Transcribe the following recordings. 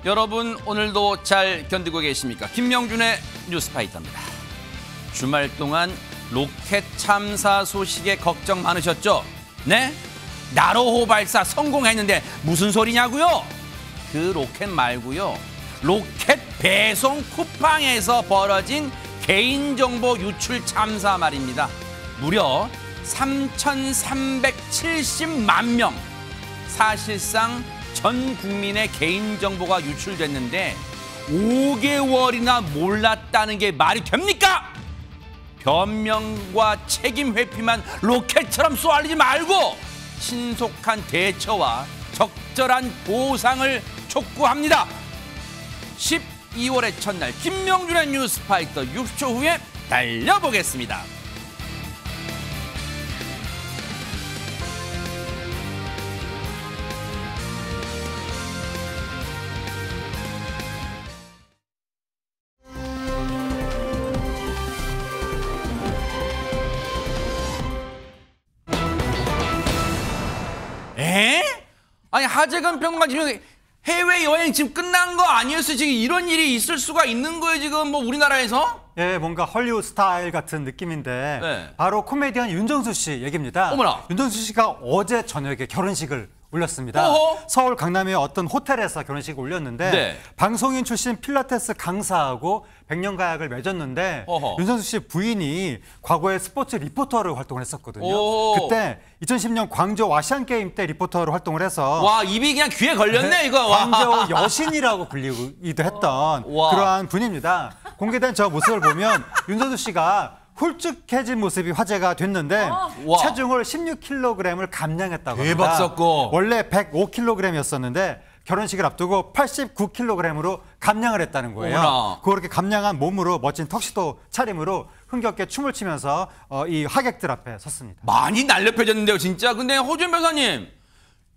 여러분 오늘도 잘 견디고 계십니까? 김명준의 뉴스파이터입니다. 주말 동안 로켓 참사 소식에 걱정 많으셨죠? 네? 나로호 발사 성공했는데 무슨 소리냐고요? 그 로켓 말고요. 로켓 배송 쿠팡에서 벌어진 개인정보 유출 참사 말입니다. 무려 3,370만 명. 사실상 전 국민의 개인정보가 유출됐는데 5개월이나 몰랐다는 게 말이 됩니까? 변명과 책임 회피만 로켓처럼 쏘아리지 말고 신속한 대처와 적절한 보상을 촉구합니다. 12월의 첫날 김명준의 뉴스파이터 60초 후에 달려보겠습니다. 아니 하재근 평론가 지금 해외여행 지금 끝난 거 아니었어요? 지금 이런 일이 있을 수가 있는 거예요 지금 뭐 우리나라에서? 예, 뭔가 헐리우드 스타일 같은 느낌인데 네. 바로 코미디언 윤정수 씨 얘기입니다. 어머나. 윤정수 씨가 어제 저녁에 결혼식을 올렸습니다. 어허. 서울 강남의 어떤 호텔에서 결혼식을 올렸는데 네. 방송인 출신 필라테스 강사하고 백년가약을 맺었는데 어허. 윤정수 씨 부인이 과거에 스포츠 리포터로 활동을 했었거든요. 오. 그때 2010년 광저우 아시안게임 때 리포터로 활동을 해서 와 입이 그냥 귀에 걸렸네 이거. 와. 광저우 여신이라고 불리기도 했던 와. 그러한 분입니다. 공개된 저 모습을 보면 윤정수 씨가 홀쭉해진 모습이 화제가 됐는데 와. 체중을 16kg을 감량했다고 합니다. 대박 섰고. 원래 105kg이었었는데 결혼식을 앞두고 89kg으로 감량을 했다는 거예요. 어머나. 그렇게 감량한 몸으로 멋진 턱시도 차림으로 흥겹게 춤을 추면서 이 하객들 앞에 섰습니다. 많이 날렵해졌는데요 진짜. 근데 호준 변호사님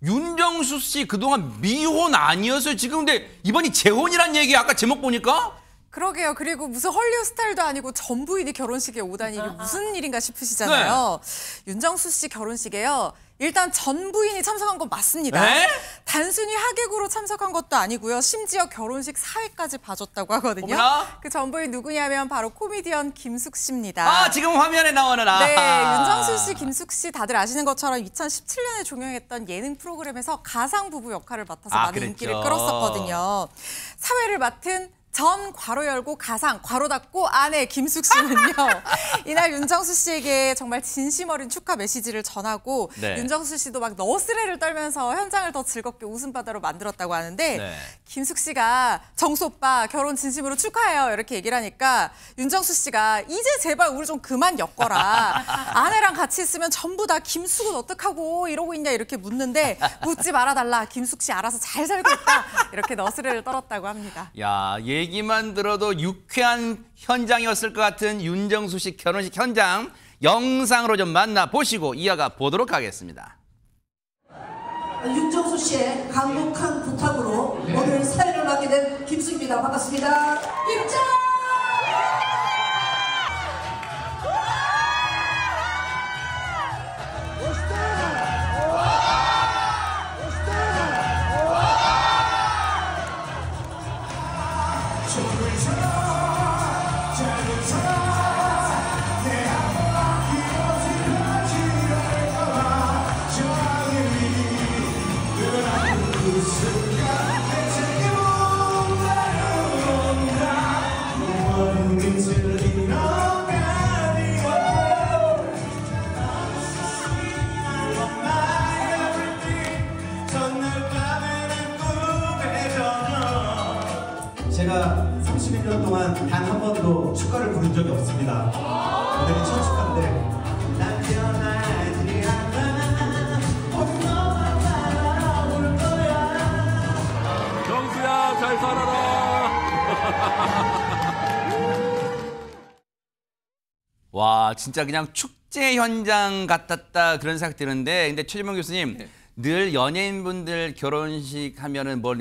윤정수 씨 그동안 미혼 아니었어요 지금. 근데 이번이 재혼이란 얘기 아까 제목 보니까? 그러게요. 그리고 무슨 헐리우드 스타일도 아니고 전 부인이 결혼식에 오다니 이게 무슨 일인가 싶으시잖아요. 네. 윤정수 씨 결혼식에요. 일단 전 부인이 참석한 건 맞습니다. 에? 단순히 하객으로 참석한 것도 아니고요. 심지어 결혼식 사회까지 봐줬다고 하거든요. 어머나? 그 전 부인 누구냐면 바로 코미디언 김숙 씨입니다. 아 지금 화면에 나오는 네, 윤정수 씨, 김숙 씨 다들 아시는 것처럼 2017년에 종영했던 예능 프로그램에서 가상 부부 역할을 맡아서 많은 그랬죠. 인기를 끌었었거든요. 사회를 맡은 전 괄호 열고 가상 괄호 닫고 아내 김숙 씨는요. 이날 윤정수 씨에게 정말 진심 어린 축하 메시지를 전하고 네. 윤정수 씨도 막 너스레를 떨면서 현장을 더 즐겁게 웃음바다로 만들었다고 하는데 네. 김숙 씨가 정수 오빠 결혼 진심으로 축하해요 이렇게 얘기를 하니까 윤정수 씨가 이제 제발 우리 좀 그만 엮어라. 아내랑 같이 있으면 전부 다 김숙은 어떡하고 이러고 있냐 이렇게 묻는데 묻지 말아달라. 김숙 씨 알아서 잘 살고 있다. 이렇게 너스레를 떨었다고 합니다. 야 얘기만 들어도 유쾌한 현장이었을 것 같은 윤정수 씨 결혼식 현장 영상으로 좀 만나보시고 이어가 보도록 하겠습니다. 윤정수 씨의 강력한 부탁으로 오늘 사회를 맡게 된 김숙입니다. 반갑습니다. 입장! 제가 31년 동안 단 한 번도 축가를 부른 적이 없습니다. 오늘이 첫 축가인데 난 변하지 않아 너만 바라볼 거야. 정수야 잘 살아라. 와 진짜 그냥 축제 현장 같았다 그런 생각 드는데 근데 최재명 교수님 늘 연예인분들 결혼식 하면은 뭐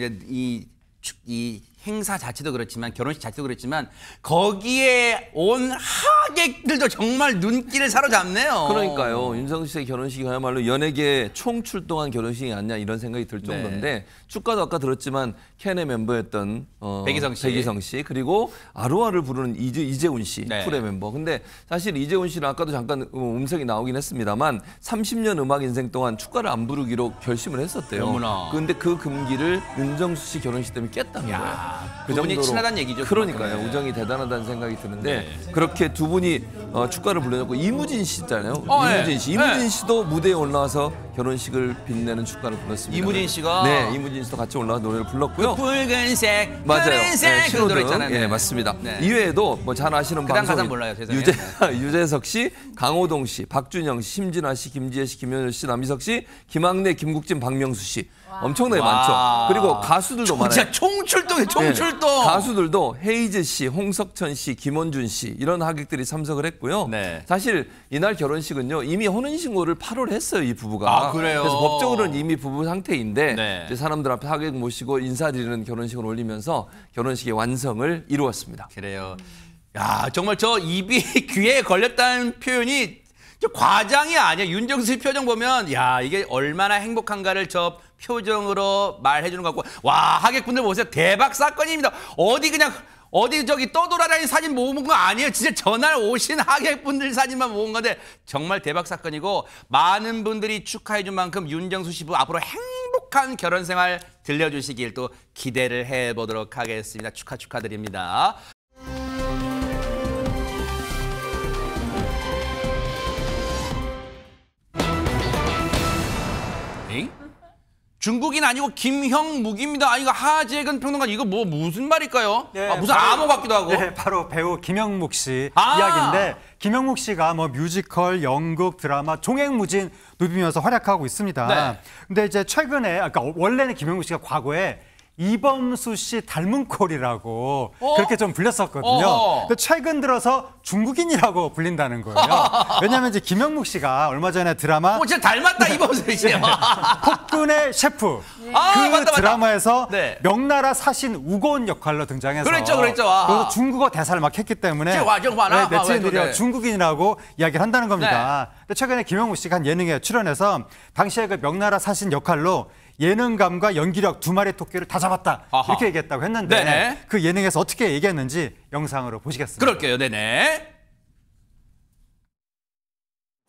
이 행사 자체도 그렇지만 결혼식 자체도 그렇지만 거기에 온 하객들도 정말 눈길을 사로잡네요. 그러니까요. 윤정수 씨의 결혼식이 그야말로 연예계 총출동한 결혼식이 아니냐 이런 생각이 들 정도인데 축가도 아까 들었지만 캔의 멤버였던 백이성 씨 그리고 아로하를 부르는 이재훈 씨 쿨의 멤버. 근데 사실 이재훈 씨는 아까도 잠깐 음색이 나오긴 했습니다만 30년 음악 인생 동안 축가를 안 부르기로 결심을 했었대요. 어머나. 근데 그 금기를 윤정수 씨 결혼식 때문에 깼다는 거예요. 그 정도로 친하다는 얘기죠. 그러니까요. 그만큼. 우정이 대단하다는 생각이 드는데 그렇게 두 분이 축가를 불러줬고 이무진 씨 있잖아요. 이무진 씨도 무대에 올라와서 결혼식을 빛내는 축가를 불렀습니다. 이무진 씨가 네, 이무진 씨도 같이 올라와 노래를 불렀고요. 붉은색, 맞아요. 푸른색 그 노래 있잖아요. 네, 맞습니다. 네. 이외에도 뭐 잘 아시는 그다음 방송 가사 몰라요. 죄송해요. 유재석 씨, 강호동 씨, 박준영 씨, 심진아 씨, 김지혜 씨, 김현철 씨, 남희석 씨, 김학래, 김국진, 박명수 씨. 엄청나게 많죠. 그리고 가수들도 많아요. 진짜 총출동이에요. 총출동. 네. 가수들도 헤이즈 씨, 홍석천 씨, 김원준 씨 이런 하객들이 참석을 했고요. 네. 사실 이날 결혼식은요 이미 혼인신고를 8월에 했어요 이 부부가. 아, 그래요? 그래서 법적으로는 이미 부부 상태인데 네. 이제 사람들 앞에 하객 모시고 인사드리는 결혼식을 올리면서 결혼식의 완성을 이루었습니다. 그래요. 야 정말 저 입이 귀에 걸렸다는 표현이 저 과장이 아니야. 윤정수 표정 보면 야 이게 얼마나 행복한가를 저 표정으로 말해주는 것 같고 와 하객분들 보세요. 대박 사건입니다. 어디 저기 떠돌아다니는 사진 모은 거 아니에요. 진짜 전날 오신 하객분들 사진만 모은 건데 정말 대박 사건이고 많은 분들이 축하해준 만큼 윤정수 씨 부부 앞으로 행복한 결혼 생활 들려주시길 또 기대를 해보도록 하겠습니다. 축하드립니다. 에이? 중국인 아니고 김형묵입니다. 아, 이거 하재근 평론가 이거 뭐 무슨 말일까요? 무슨 암호 같기도 하고. 네, 바로 배우 김형묵 씨 아! 이야기인데 김형묵 씨가 뭐 뮤지컬, 연극, 드라마 종횡무진 누비면서 활약하고 있습니다. 네. 근데 이제 최근에 아까 원래는 김형묵 씨가 과거에 이범수 씨 닮은 꼴이라고 그렇게 좀 불렸었거든요. 근데 최근 들어서 중국인이라고 불린다는 거예요. 왜냐하면 이제 김형묵 씨가 얼마 전에 드라마 진짜 닮았다 이범수 씨. 폭군의 셰프 아, 맞다. 드라마에서 네. 명나라 사신 우고은 역할로 등장해서 그랬죠. 아. 그래서 중국어 대사를 막 했기 때문에 네티즌들이 중국인이라고 이야기를 한다는 겁니다. 근데 최근에 김형묵 씨가 한 예능에 출연해서 당시에 그 명나라 사신 역할로 예능감과 연기력 두 마리 토끼를 다 잡았다 이렇게 얘기했다고 했는데 네네. 그 예능에서 어떻게 얘기했는지 영상으로 보시겠습니다. 그럴게요. 네네.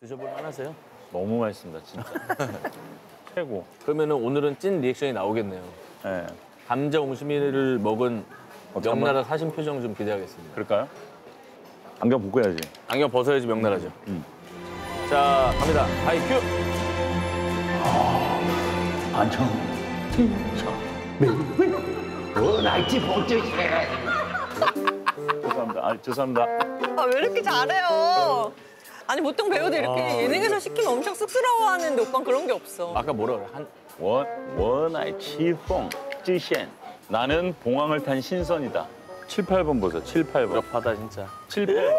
드셔볼 만하세요? 너무 맛있습니다, 진짜. 최고. 그러면 오늘은 찐 리액션이 나오겠네요. 네. 감자 옹심이를 먹은 명나라 사신 표정 좀 기대하겠습니다. 그럴까요? 안경 벗고 해야지. 안경 벗어야지 명나라죠. 자, 갑니다. 하이큐. 안청 진짜 날지 복주시 죄송합니다. 죄송합니다. 아, 왜 이렇게 잘해요? 아니 보통 배우들 이렇게 예능에서 시키면 엄청 쑥스러워하는데 오빠는 그런 게 없어. 아까 뭐라 그래? 원아이 치퐁 찌셴. 나는 봉황을 탄 신선이다. 7, 8번 보세요. 7, 8번. 부럽하다 진짜. 7, 8번.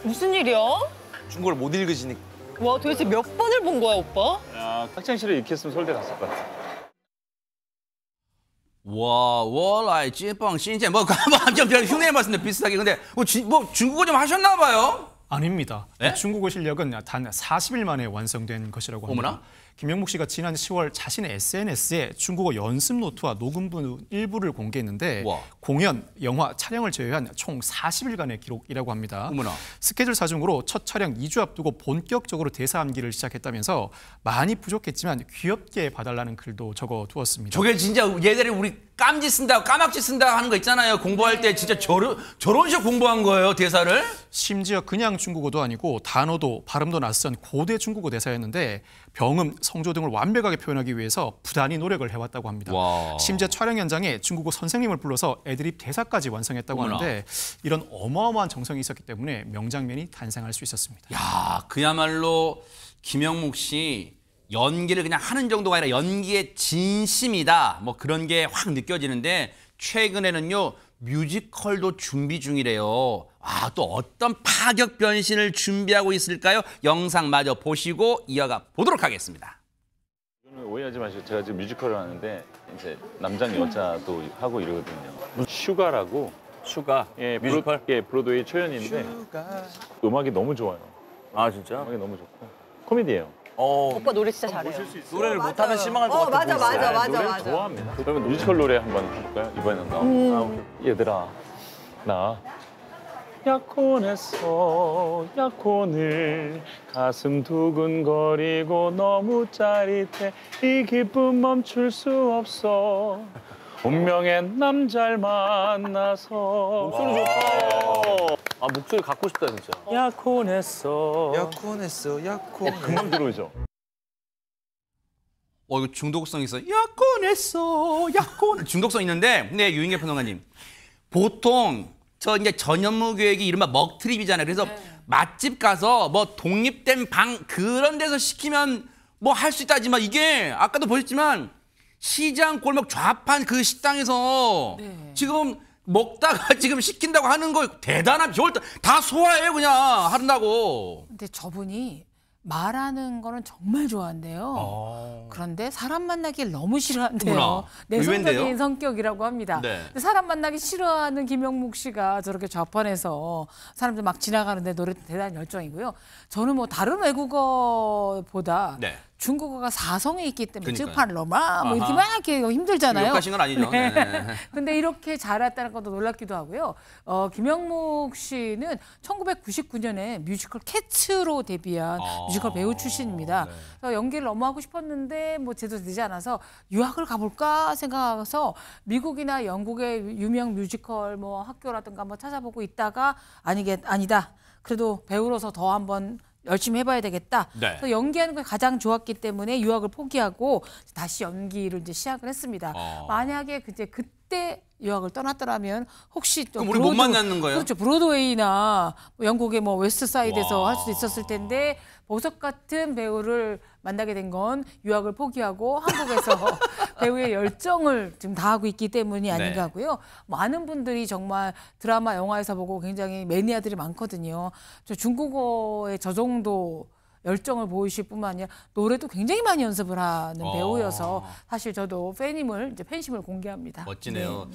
무슨 일이야? 중국어를 못 읽으시니까. 와 도대체 몇 번을 본 거야 오빠? 야, 학창시절에 익혔으면 서울대 갔을 것 같아. 와, 월라이 찌빵 신제 뭐 좀 흉내 봤습니다. 비슷하게. 근데 뭐 중국어 좀 하셨나 봐요? 아닙니다. 네? 중국어 실력은 단 40일 만에 완성된 것이라고 합니다. 어머나? 김형묵 씨가 지난 10월 자신의 SNS에 중국어 연습 노트와 녹음본 일부를 공개했는데 와. 공연, 영화, 촬영을 제외한 총 40일간의 기록이라고 합니다. 어머나. 스케줄 사정으로 첫 촬영 2주 앞두고 본격적으로 대사 암기를 시작했다면서 많이 부족했지만 귀엽게 봐달라는 글도 적어두었습니다. 저게 진짜 얘들이 우리 깜지 쓴다, 까막지 쓴다 하는 거 있잖아요. 공부할 때 진짜 저런 식으로 공부한 거예요, 대사를? 심지어 그냥 중국어도 아니고 단어도 발음도 낯선 고대 중국어 대사였는데 병음, 성조 등을 완벽하게 표현하기 위해서 부단히 노력을 해왔다고 합니다. 와. 심지어 촬영 현장에 중국어 선생님을 불러서 애드립 대사까지 완성했다고 어머나. 하는데 이런 어마어마한 정성이 있었기 때문에 명장면이 탄생할 수 있었습니다. 야, 그야말로 김형묵 씨 연기를 그냥 하는 정도가 아니라 연기의 진심이다. 뭐 그런 게 확 느껴지는데 최근에는요. 뮤지컬도 준비 중이래요. 아, 또 어떤 파격 변신을 준비하고 있을까요? 영상 마저 보시고 이어가 보도록 하겠습니다. 이거는 오해하지 오해하지 마시고 제가 지금 뮤지컬을 하는데 이제 남자 여자도 하고 이러거든요. 슈가라고. 슈가? 예, 뮤지컬? 예, 브로드웨이 초연인데 음악이 너무 좋아요. 아 진짜? 음악이 너무 좋고 코미디예요. 오빠 노래 진짜 잘해요. 노래를 못하면 실망할 것 같아. 노래 좋아합니다. 그러면 뮤지컬 노래 한번 해볼까요? 이번에는 나. 얘들아, 나 약혼했어, 약혼을. 가슴 두근거리고 너무 짜릿해. 이 기쁨 멈출 수 없어. 운명의 남자를 만나서. 목소리 좋다. 아 목소리 갖고 싶다 진짜. 약혼했어. 금방 들어오죠. 이거 중독성 있어. 약혼했어. 중독성 있는데, 근데 유인계 평론가님, 보통 저 이제 전현무 교육이 이른바 먹트립이잖아요. 그래서 맛집 가서 뭐 독립된 방 그런 데서 시키면 뭐 할 수 있다지만 이게 아까도 보셨지만 시장 골목 좌판 그 식당에서 지금 먹다가 지금 시킨다고 하는 거 대단한 저걸 다 소화해요 그냥 한다고. 근데 저분이 말하는 거는 정말 좋아한대요. 그런데 사람 만나기를 너무 싫어한대요. 내성적인 성격이라고 합니다. 네. 근데 사람 만나기 싫어하는 김영묵 씨가 저렇게 좌판에서 사람들 막 지나가는데 노래 대단히 열정이고요. 저는 뭐 다른 외국어보다 중국어가 사성에 있기 때문에 즉판 로마 뭐 이렇게 막 이렇게 힘들잖아요. 욕하신 건 아니죠. 네. 근데 이렇게 잘했다는 것도 놀랍기도 하고요. 김영묵 씨는 1999년에 뮤지컬 캣츠로 데뷔한 뮤지컬 배우 출신입니다. 그래서 연기를 너무 하고 싶었는데 뭐 제대로 되지 않아서 유학을 가볼까 생각해서 미국이나 영국의 유명 뮤지컬 뭐 학교라든가 뭐 찾아보고 있다가 아니다. 그래도 배우로서 더 한번 열심히 해봐야 되겠다. 그래서 연기하는 걸 가장 좋았기 때문에 유학을 포기하고 다시 연기를 이제 시작을 했습니다. 만약에 그때 유학을 떠났더라면 혹시 또 그럼 우리 못 만났는 거예요? 그렇죠. 브로드웨이나 영국의 뭐 웨스트사이드에서 할 수도 있었을 텐데 보석 같은 배우를 만나게 된 건 유학을 포기하고 한국에서 배우의 열정을 지금 다하고 있기 때문이 아닌가 하고요. 많은 분들이 정말 드라마, 영화에서 보고 굉장히 매니아들이 많거든요. 저 중국어의 저 정도 열정을 보이실 뿐만 아니라 노래도 굉장히 많이 연습을 하는 배우여서 사실 저도 팬심을 공개합니다. 멋지네요.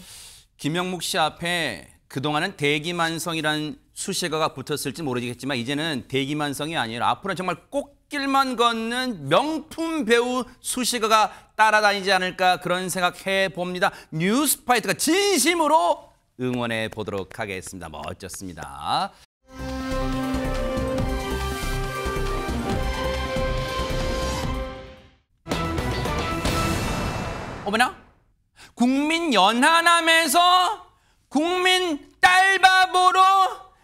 김영묵 씨 앞에 그동안은 대기만성이라는 수식어가 붙었을지 모르겠지만 이제는 대기만성이 아니라 앞으로는 정말 꽃길만 걷는 명품 배우 수식어가 따라다니지 않을까 그런 생각해 봅니다. 뉴스파이터가 진심으로 응원해 보도록 하겠습니다. 멋졌습니다. 어머나? 국민 연하남에서 국민 딸바보로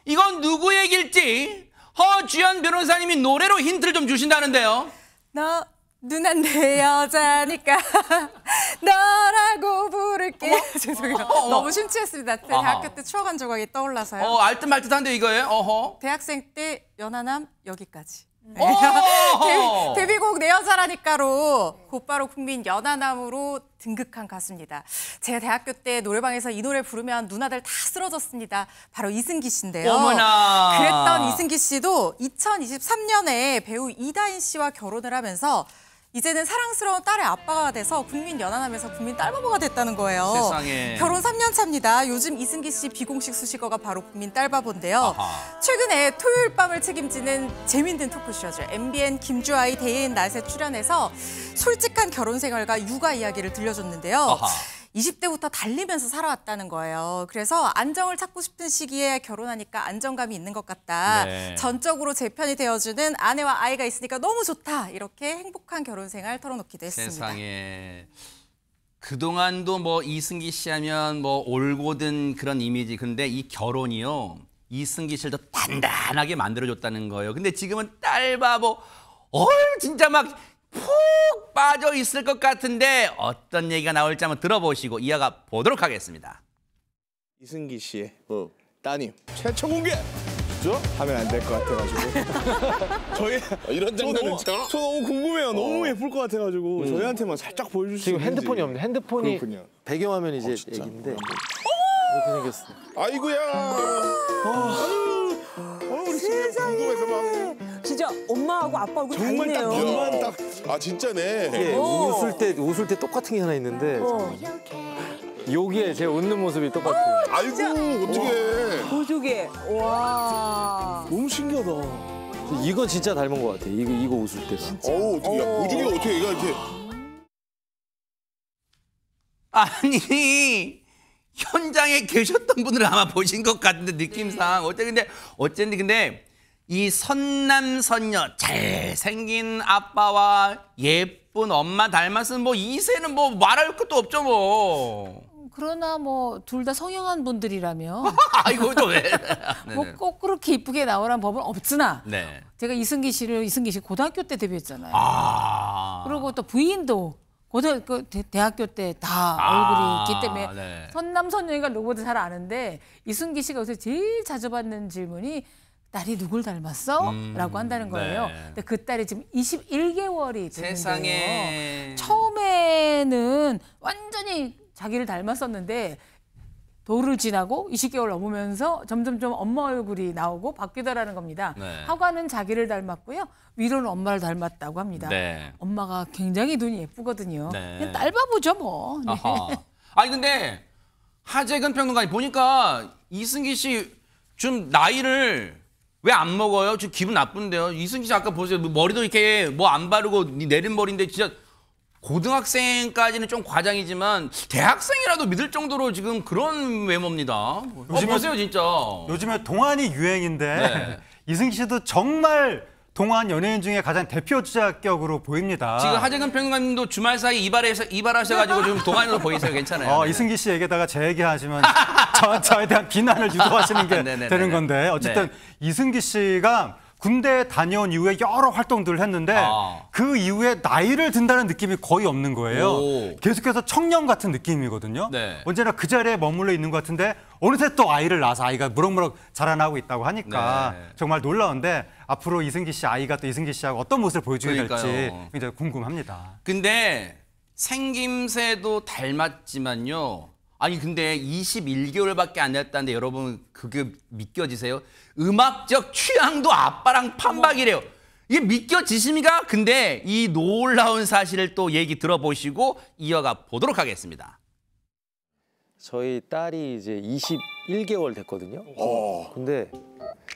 이건 누구 얘기일지 허주연 변호사님이 노래로 힌트를 좀 주신다는데요. 너 누난 내 여자니까 너라고 부를게. 죄송해요. 너무 심취했습니다. 대학교 때 추억 한 조각이 떠올라서요. 알듯말듯한데 이거예요. 대학생 때 연하남 여기까지. 데뷔곡 내 여자라니까로 곧바로 국민 연하남으로 등극한 가수입니다. 제가 대학교 때 노래방에서 이 노래 부르면 누나들 다 쓰러졌습니다. 바로 이승기 씨인데요. 어머나. 그랬던 이승기 씨도 2023년에 배우 이다인 씨와 결혼을 하면서 이제는 사랑스러운 딸의 아빠가 돼서 국민 연하남에서 국민 딸바보가 됐다는 거예요. 세상에. 결혼 3년 차입니다. 요즘 이승기 씨 비공식 수식어가 바로 국민 딸바보인데요. 최근에 토요일 밤을 책임지는 재밌는 토크쇼죠. MBN 김주아의 데이인 낫에 출연해서 솔직한 결혼 생활과 육아 이야기를 들려줬는데요. 20대부터 달리면서 살아왔다는 거예요. 그래서 안정을 찾고 싶은 시기에 결혼하니까 안정감이 있는 것 같다. 전적으로 제 편이 되어주는 아내와 아이가 있으니까 너무 좋다. 이렇게 행복한 결혼 생활 털어놓기도 했습니다. 세상에. 그동안도 뭐 이승기 씨 하면 뭐 올고든 그런 이미지. 근데 이 결혼이요. 이승기 씨를 더 단단하게 만들어줬다는 거예요. 근데 지금은 딸바보. 진짜 막 푹 빠져 있을 것 같은데 어떤 얘기가 나올지 한번 들어보시고 이어가 보도록 하겠습니다. 이승기 씨의 따님 최초 공개! 진짜? 하면 안 될 것 같아가지고 저희 이런 장면은 저 너무 궁금해요. 너무 예쁠 것 같아가지고 저희한테만 살짝 보여줄 수 있는지. 지금 핸드폰이 없는데 핸드폰이 그렇군요. 배경화면이 이제 얘기인데 이렇게 생겼어. 아이고야. 우리 세상에 궁금해서 막 진짜 엄마하고 아빠 얼굴 다 정말 딱 있네요. 눈만 딱. 아 진짜네. 이게 웃을 때 똑같은 게 하나 있는데 여기에 제 웃는 모습이 똑같아요. 아이고 어떡해. 보조개. 와. 너무 신기하다. 이건 진짜 닮은 것 같아요. 이거 웃을 때가. 어우 어떻게 보조개가 어떻게 얘가 이렇게. 아니 현장에 계셨던 분들은 아마 보신 것 같은데 느낌상 어쨌든 근데 이 선남선녀 잘생긴 아빠와 예쁜 엄마 닮았으면 뭐 이세는 뭐 말할 것도 없죠 뭐. 그러나 뭐 둘 다 성형한 분들이라면 아이고 또 왜? 뭐 꼭 그렇게 이쁘게 나오라는 법은 없으나 네. 제가 이승기 씨 고등학교 때 데뷔했잖아요. 아. 그리고 또 부인도 대학교 때 다 얼굴이 있기 때문에 네. 선남선녀가 누구도 잘 아는데 이승기 씨가 요새 제일 자주 받는 질문이 딸이 누굴 닮았어? 라고 한다는 거예요. 네. 근데 그 딸이 지금 21개월이 됐는데요. 세상에. 처음에는 완전히 자기를 닮았었는데 도를 지나고 20개월 넘으면서 점점점 엄마 얼굴이 나오고 바뀌더라는 겁니다. 네. 하관은 자기를 닮았고요. 위로는 엄마를 닮았다고 합니다. 네. 엄마가 굉장히 눈이 예쁘거든요. 네. 그냥 딸바보죠 뭐. 네. 아하. 아니 근데 하재근 평론가님 보니까 이승기 씨 좀 나이를 왜 안 먹어요? 좀 기분 나쁜데요. 이승기 씨 아까 보세요. 머리도 이렇게 뭐 안 바르고 내린 머리인데 진짜 고등학생까지는 좀 과장이지만 대학생이라도 믿을 정도로 지금 그런 외모입니다. 보세요 진짜. 요즘에 동안이 유행인데 네. 이승기 씨도 정말 동안 연예인 중에 가장 대표주자격으로 보입니다. 지금 하재근 평론가님도 주말 사이 이발하셔가지고 좀 동안으로 보이세요. 괜찮아요. 이승기 씨 얘기다가 제 얘기하시면 저에 대한 비난을 유도하시는 게 되는 건데 어쨌든 이승기 씨가 군대 다녀온 이후에 여러 활동들을 했는데 그 이후에 나이를 든다는 느낌이 거의 없는 거예요. 계속해서 청년 같은 느낌이거든요. 네. 언제나 그 자리에 머물러 있는 것 같은데 어느새 또 아이를 낳아서 아이가 무럭무럭 자라나고 있다고 하니까 정말 놀라운데 앞으로 이승기 씨 아이가 또 이승기 씨하고 어떤 모습을 보여주게 될지 굉장히 궁금합니다. 근데 생김새도 닮았지만요. 아니 근데 21개월밖에 안 됐다는데 여러분 그게 믿겨지세요? 음악적 취향도 아빠랑 판박이래요. 이게 믿겨지십니까? 근데 이 놀라운 사실을 또 얘기 들어보시고 이어가 보도록 하겠습니다. 저희 딸이 이제 21개월 됐거든요. 근데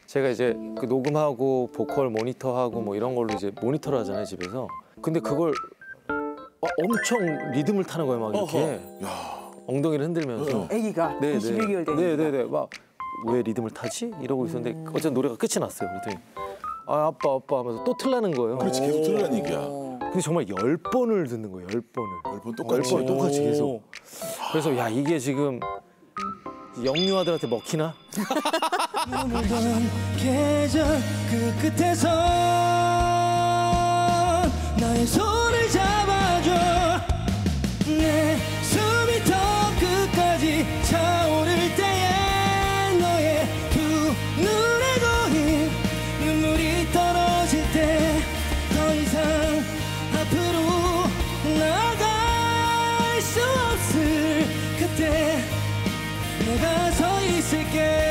제가 이제 그 녹음하고 보컬 모니터하고 뭐 이런 걸로 이제 모니터를 하잖아요, 집에서. 근데 그걸 엄청 리듬을 타는 거예요, 막 이렇게. 엉덩이를 흔들면서. 아기가 21개월 되니까. 네네네. 막 왜 리듬을 타지? 이러고 있었는데 어쨌든 노래가 끝이 났어요. 그랬더니 아빠 하면서 또 틀라는 거예요. 그렇지 계속 틀라는 얘기야. 근데 정말 10번을 듣는 거예요. 10번을. 10번 똑같이. 10번 똑같이 계속. 그래서 야 이게 지금 영유아들한테 먹히나? 머물던 계절 그 끝에서 나의 손을 잡아줘 내 숨이 더 끝까지 차오를 때에 너의 두 눈에 고인 눈물이 떨어질 때 더 이상 앞으로 나아갈 수 없을 그때 내가 서 있을게.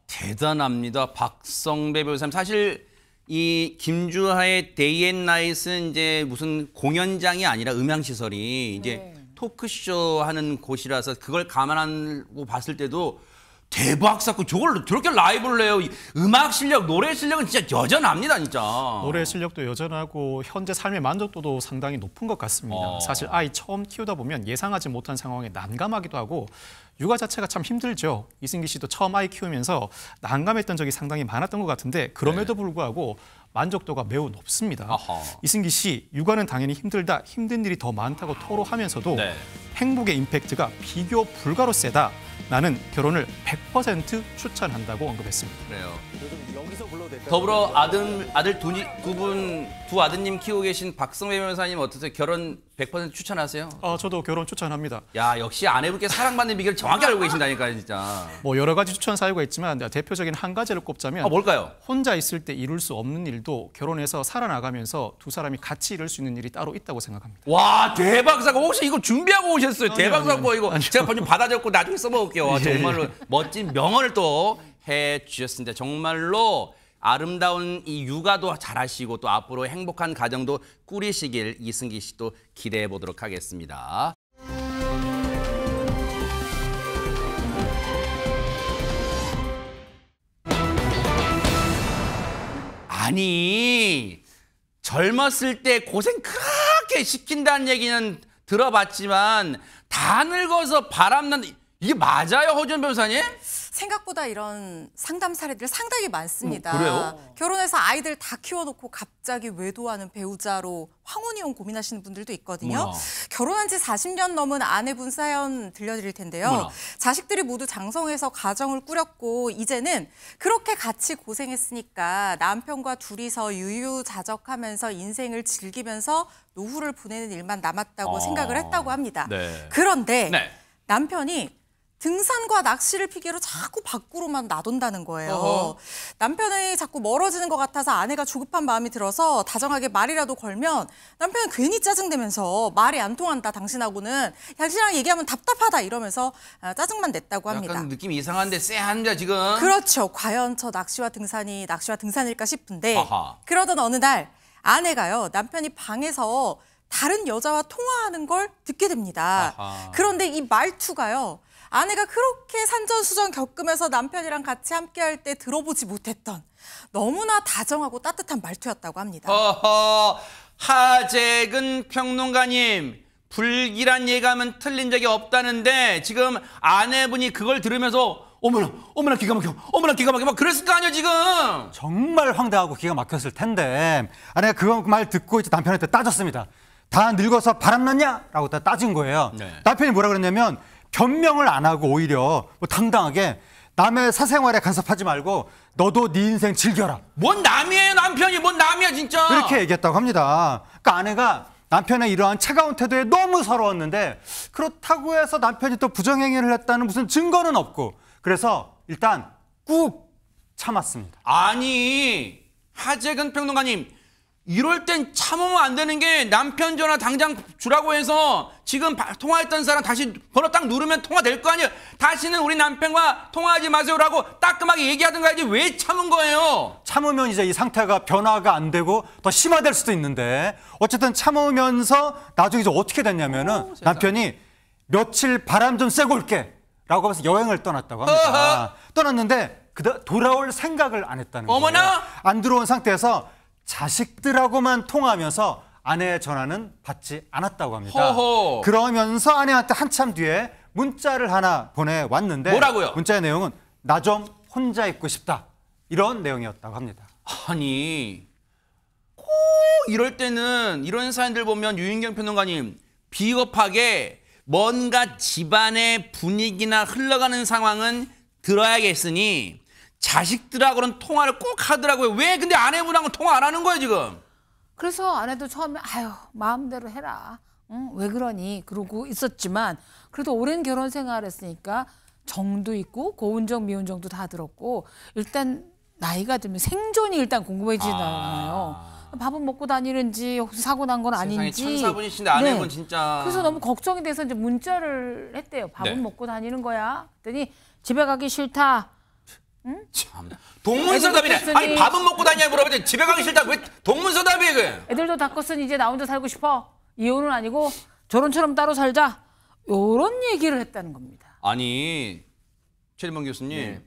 대단합니다. 박성배 배우사님. 사실 이 김주하의 데이 앤 나잇은 이제 무슨 공연장이 아니라 음향시설이 이제 토크쇼 하는 곳이라서 그걸 감안하고 봤을 때도 대박 사건 저걸 저렇게 라이브를 해요. 음악 실력, 노래 실력은 진짜 여전합니다, 진짜. 노래 실력도 여전하고 현재 삶의 만족도도 상당히 높은 것 같습니다. 사실 아이 처음 키우다 보면 예상하지 못한 상황에 난감하기도 하고 육아 자체가 참 힘들죠. 이승기 씨도 처음 아이 키우면서 난감했던 적이 상당히 많았던 것 같은데 그럼에도 불구하고 만족도가 매우 높습니다. 이승기 씨, 육아는 당연히 힘들다, 힘든 일이 더 많다고 토로하면서도 행복의 임팩트가 비교 불가로 세다. 나는 결혼을 100% 추천한다고 언급했습니다. 그래요. 더불어 두 아드님 키우고 계신 박성배 변호사님 어떠세요? 결혼 100% 추천하세요? 저도 결혼 추천합니다. 야, 역시 아내분께 사랑받는 비결을 정확히 알고 계신다니까요, 진짜. 뭐 여러 가지 추천 사유가 있지만 대표적인 한 가지를 꼽자면 뭘까요? 혼자 있을 때 이룰 수 없는 일도 결혼해서 살아나가면서 두 사람이 같이 이룰 수 있는 일이 따로 있다고 생각합니다. 와, 대박 사고. 혹시 이거 준비하고 오셨어요? 대박 사고 이거 제가 좀 받아 적고 나중에 써먹을게요. 예. 정말로 멋진 명언을 또 해주셨습니다. 정말로 아름다운 이 육아도 잘하시고 또 앞으로 행복한 가정도 꾸리시길 이승기 씨도 기대해 보도록 하겠습니다. 아니, 젊었을 때 고생 그렇게 시킨다는 얘기는 들어봤지만 다 늙어서 바람난 이게 맞아요, 허준 변호사님? 생각보다 이런 상담 사례들 상당히 많습니다. 그래요? 결혼해서 아이들 다 키워놓고 갑자기 외도하는 배우자로 황혼이혼 고민하시는 분들도 있거든요. 어머나. 결혼한 지 40년 넘은 아내분 사연 들려드릴 텐데요. 어머나. 자식들이 모두 장성해서 가정을 꾸렸고 이제는 그렇게 같이 고생했으니까 남편과 둘이서 유유자적하면서 인생을 즐기면서 노후를 보내는 일만 남았다고 생각을 했다고 합니다. 네. 그런데 네. 남편이 등산과 낚시를 핑계로 자꾸 밖으로만 나돈다는 거예요. 어허. 남편이 자꾸 멀어지는 것 같아서 아내가 조급한 마음이 들어서 다정하게 말이라도 걸면 남편은 괜히 짜증내면서 말이 안 통한다, 당신하고는. 당신이랑 얘기하면 답답하다 이러면서 짜증만 냈다고 합니다. 약간 느낌이 이상한데 쎄한데 지금. 그렇죠. 과연 저 낚시와 등산일까 싶은데 아하. 그러던 어느 날 아내가요, 남편이 방에서 다른 여자와 통화하는 걸 듣게 됩니다. 아하. 그런데 이 말투가요, 아내가 그렇게 산전수전 겪으면서 남편이랑 같이 함께할 때 들어보지 못했던 너무나 다정하고 따뜻한 말투였다고 합니다. 하재근 평론가님, 불길한 예감은 틀린 적이 없다는데 지금 아내분이 그걸 들으면서 어머나 기가 막혀, 어머나 기가 막혀 막 그랬을 거 아니야 지금. 정말 황당하고 기가 막혔을 텐데 아내가 그 말 듣고 이제 남편한테 따졌습니다. 다 늙어서 바람났냐? 라고 다 따진 거예요. 네. 남편이 뭐라 그랬냐면 변명을 안 하고 오히려 뭐 당당하게 남의 사생활에 간섭하지 말고 너도 네 인생 즐겨라. 뭔 남이에요 남편이, 뭔 남이야 진짜. 이렇게 얘기했다고 합니다. 그러니까 아내가 남편의 이러한 차가운 태도에 너무 서러웠는데 그렇다고 해서 남편이 또 부정행위를 했다는 무슨 증거는 없고 그래서 일단 꾹 참았습니다. 아니, 하재근 평론가님, 이럴 땐 참으면 안 되는 게 남편 전화 당장 주라고 해서 지금 통화했던 사람 다시 번호 딱 누르면 통화될 거 아니에요. 다시는 우리 남편과 통화하지 마세요라고 따끔하게 얘기하든가 하지 왜 참은 거예요? 참으면 이제 이 상태가 변화가 안 되고 더 심화될 수도 있는데 어쨌든 참으면서 나중에 이제 어떻게 됐냐면은 남편이 며칠 바람 좀 쐬고 올게 라고 하면서 여행을 떠났다고 합니다. 떠났는데 돌아올 생각을 안 했다는 거예요. 어머나! 안 들어온 상태에서 자식들하고만 통화하면서 아내의 전화는 받지 않았다고 합니다. 허허. 그러면서 아내한테 한참 뒤에 문자를 하나 보내왔는데 뭐라고요? 문자의 내용은 나 좀 혼자 있고 싶다. 이런 내용이었다고 합니다. 아니, 꼭 이럴 때는 이런 사연들 보면 유인경 평론가님, 비겁하게 뭔가 집안의 분위기나 흘러가는 상황은 들어야겠으니 자식들하고는 통화를 꼭 하더라고요. 왜 근데 아내분하고는 통화 안 하는 거예요 지금? 그래서 아내도 처음에 아유 마음대로 해라. 응? 왜 그러니? 그러고 있었지만 그래도 오랜 결혼 생활했으니까 정도 있고 고운정 미운정도 다 들었고 일단 나이가 들면 생존이 일단 궁금해지잖아요. 밥은 먹고 다니는지 혹시 사고 난 건 아닌지. 세상에 천사분이신데 아내분 진짜. 그래서 너무 걱정이 돼서 이제 문자를 했대요. 밥은 네. 먹고 다니는 거야. 그랬더니 집에 가기 싫다. 응? 참. 동문서답이네. 아니 밥은 먹고 다니냐 물어봤더니 집에 가기 싫다. 왜 동문서답이에요 그? 애들도 다 컸으니 이제 나 혼자 살고 싶어. 이혼은 아니고 결혼처럼 따로 살자. 요런 얘기를 했다는 겁니다. 아니 최진범 교수님,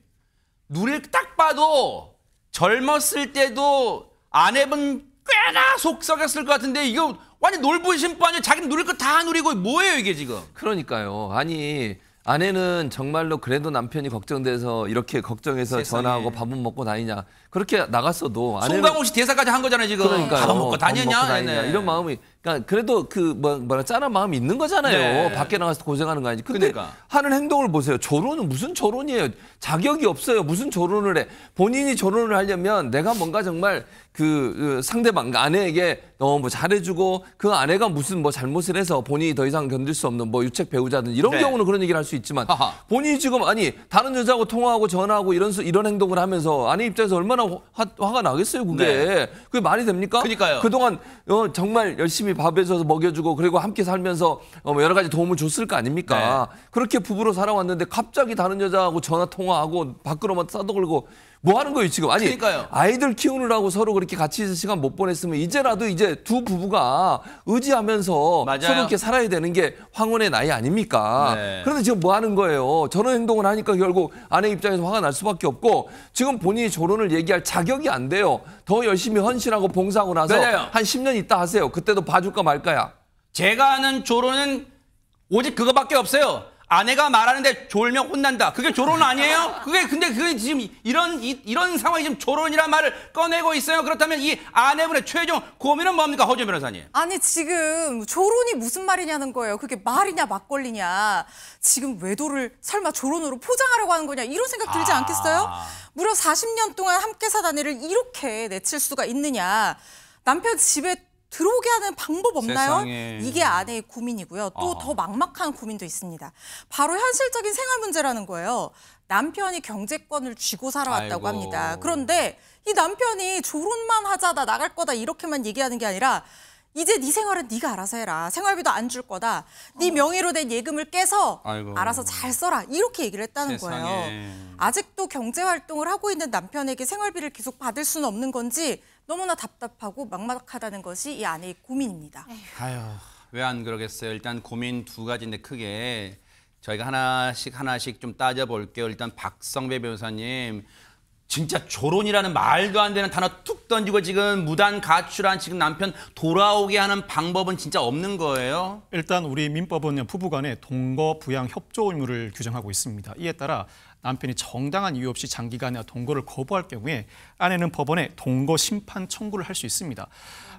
눈을 딱 봐도 젊었을 때도 아내분 꽤나 속 썩였을 것 같은데 이거 완전 놀부심부 아니에요? 자기는 누릴 거 다 누리고 뭐예요 이게 지금? 그러니까요. 아니 아내는 정말로 그래도 남편이 걱정돼서 이렇게 걱정해서 세상에. 전화하고 밥은 먹고 다니냐 그렇게 나갔어도 아내는 송강호 씨 대사까지 한 거잖아요 지금. 그러니까요. 밥은 먹고 다니냐? 이런 마음이 그러니까 그래도 짠한 마음이 있는 거잖아요. 네. 밖에 나가서 고생하는 거 아니지. 근데 그러니까. 하는 행동을 보세요. 조론은 무슨 조론이에요. 자격이 없어요. 무슨 조론을 해. 본인이 조론을 하려면 내가 뭔가 정말 그 상대방 아내에게 뭐 잘해주고 그 아내가 무슨 뭐 잘못을 해서 본인이 더 이상 견딜 수 없는 뭐 유책 배우자든 이런 네. 경우는 그런 얘기를 할 수 있지만 본인이 지금 다른 여자하고 통화하고 전화하고 이런 행동을 하면서 아내 입장에서 얼마나 화가 나겠어요. 그게 말이 됩니까? 그러니까요. 그동안 정말 열심히 밥해줘서 먹여주고 그리고 함께 살면서 여러 가지 도움을 줬을 거 아닙니까? 네. 그렇게 부부로 살아왔는데 갑자기 다른 여자하고 전화 통화하고 밖으로만 싸돌고 뭐 하는 거예요 지금? 아니 그러니까요. 아이들 키우느라고 서로 그렇게 같이 있을 시간 못 보냈으면 이제라도 두 부부가 의지하면서 맞아요. 서로 이렇게 살아야 되는 게 황혼의 나이 아닙니까? 네. 그런데 지금 뭐 하는 거예요? 저런 행동을 하니까 결국 아내 입장에서 화가 날 수밖에 없고 지금 본인이 조론을 얘기할 자격이 안 돼요. 더 열심히 헌신하고 봉사하고 나서 맞아요. 한 10년 있다 하세요. 그때도 봐줄까 말까야. 제가 아는 조론은 오직 그거밖에 없어요. 아내가 말하는데 졸면 혼난다. 그게 조론 아니에요? 근데 그게 지금 이런 상황이 지금 조론이란 말을 꺼내고 있어요. 그렇다면 이 아내분의 최종 고민은 뭡니까, 허준 변호사님? 아니 지금 조론이 무슨 말이냐는 거예요. 그게 말이냐 막걸리냐. 지금 외도를 설마 조론으로 포장하려고 하는 거냐 이런 생각 들지 않겠어요? 무려 40년 동안 함께 산 아내를 이렇게 내칠 수가 있느냐. 남편 집에 들어오게 하는 방법 없나요? 세상에. 이게 아내의 고민이고요. 또 더 막막한 고민도 있습니다. 바로 현실적인 생활 문제라는 거예요. 남편이 경제권을 쥐고 살아왔다고 아이고. 합니다. 그런데 이 남편이 조론만 하자 나 나갈 거다 이렇게만 얘기하는 게 아니라 이제 네 생활은 네가 알아서 해라. 생활비도 안 줄 거다. 네 명의로 된 예금을 깨서 아이고. 알아서 잘 써라. 이렇게 얘기를 했다는 세상에. 거예요. 아직도 경제활동을 하고 있는 남편에게 생활비를 계속 받을 수는 없는 건지 너무나 답답하고 막막하다는 것이 이 아내의 고민입니다. 아유, 왜 안 그러겠어요? 일단 고민 두 가지인데 크게 저희가 하나씩 좀 따져볼게요. 일단 박성배 변호사님, 진짜 조론이라는 말도 안 되는 단어 툭 던지고 지금 무단 가출한 지금 남편 돌아오게 하는 방법은 진짜 없는 거예요? 일단 우리 민법은 부부간의 동거 부양 협조 의무를 규정하고 있습니다. 이에 따라 남편이 정당한 이유 없이 장기간 동거를 거부할 경우에 아내는 법원에 동거 심판 청구를 할 수 있습니다.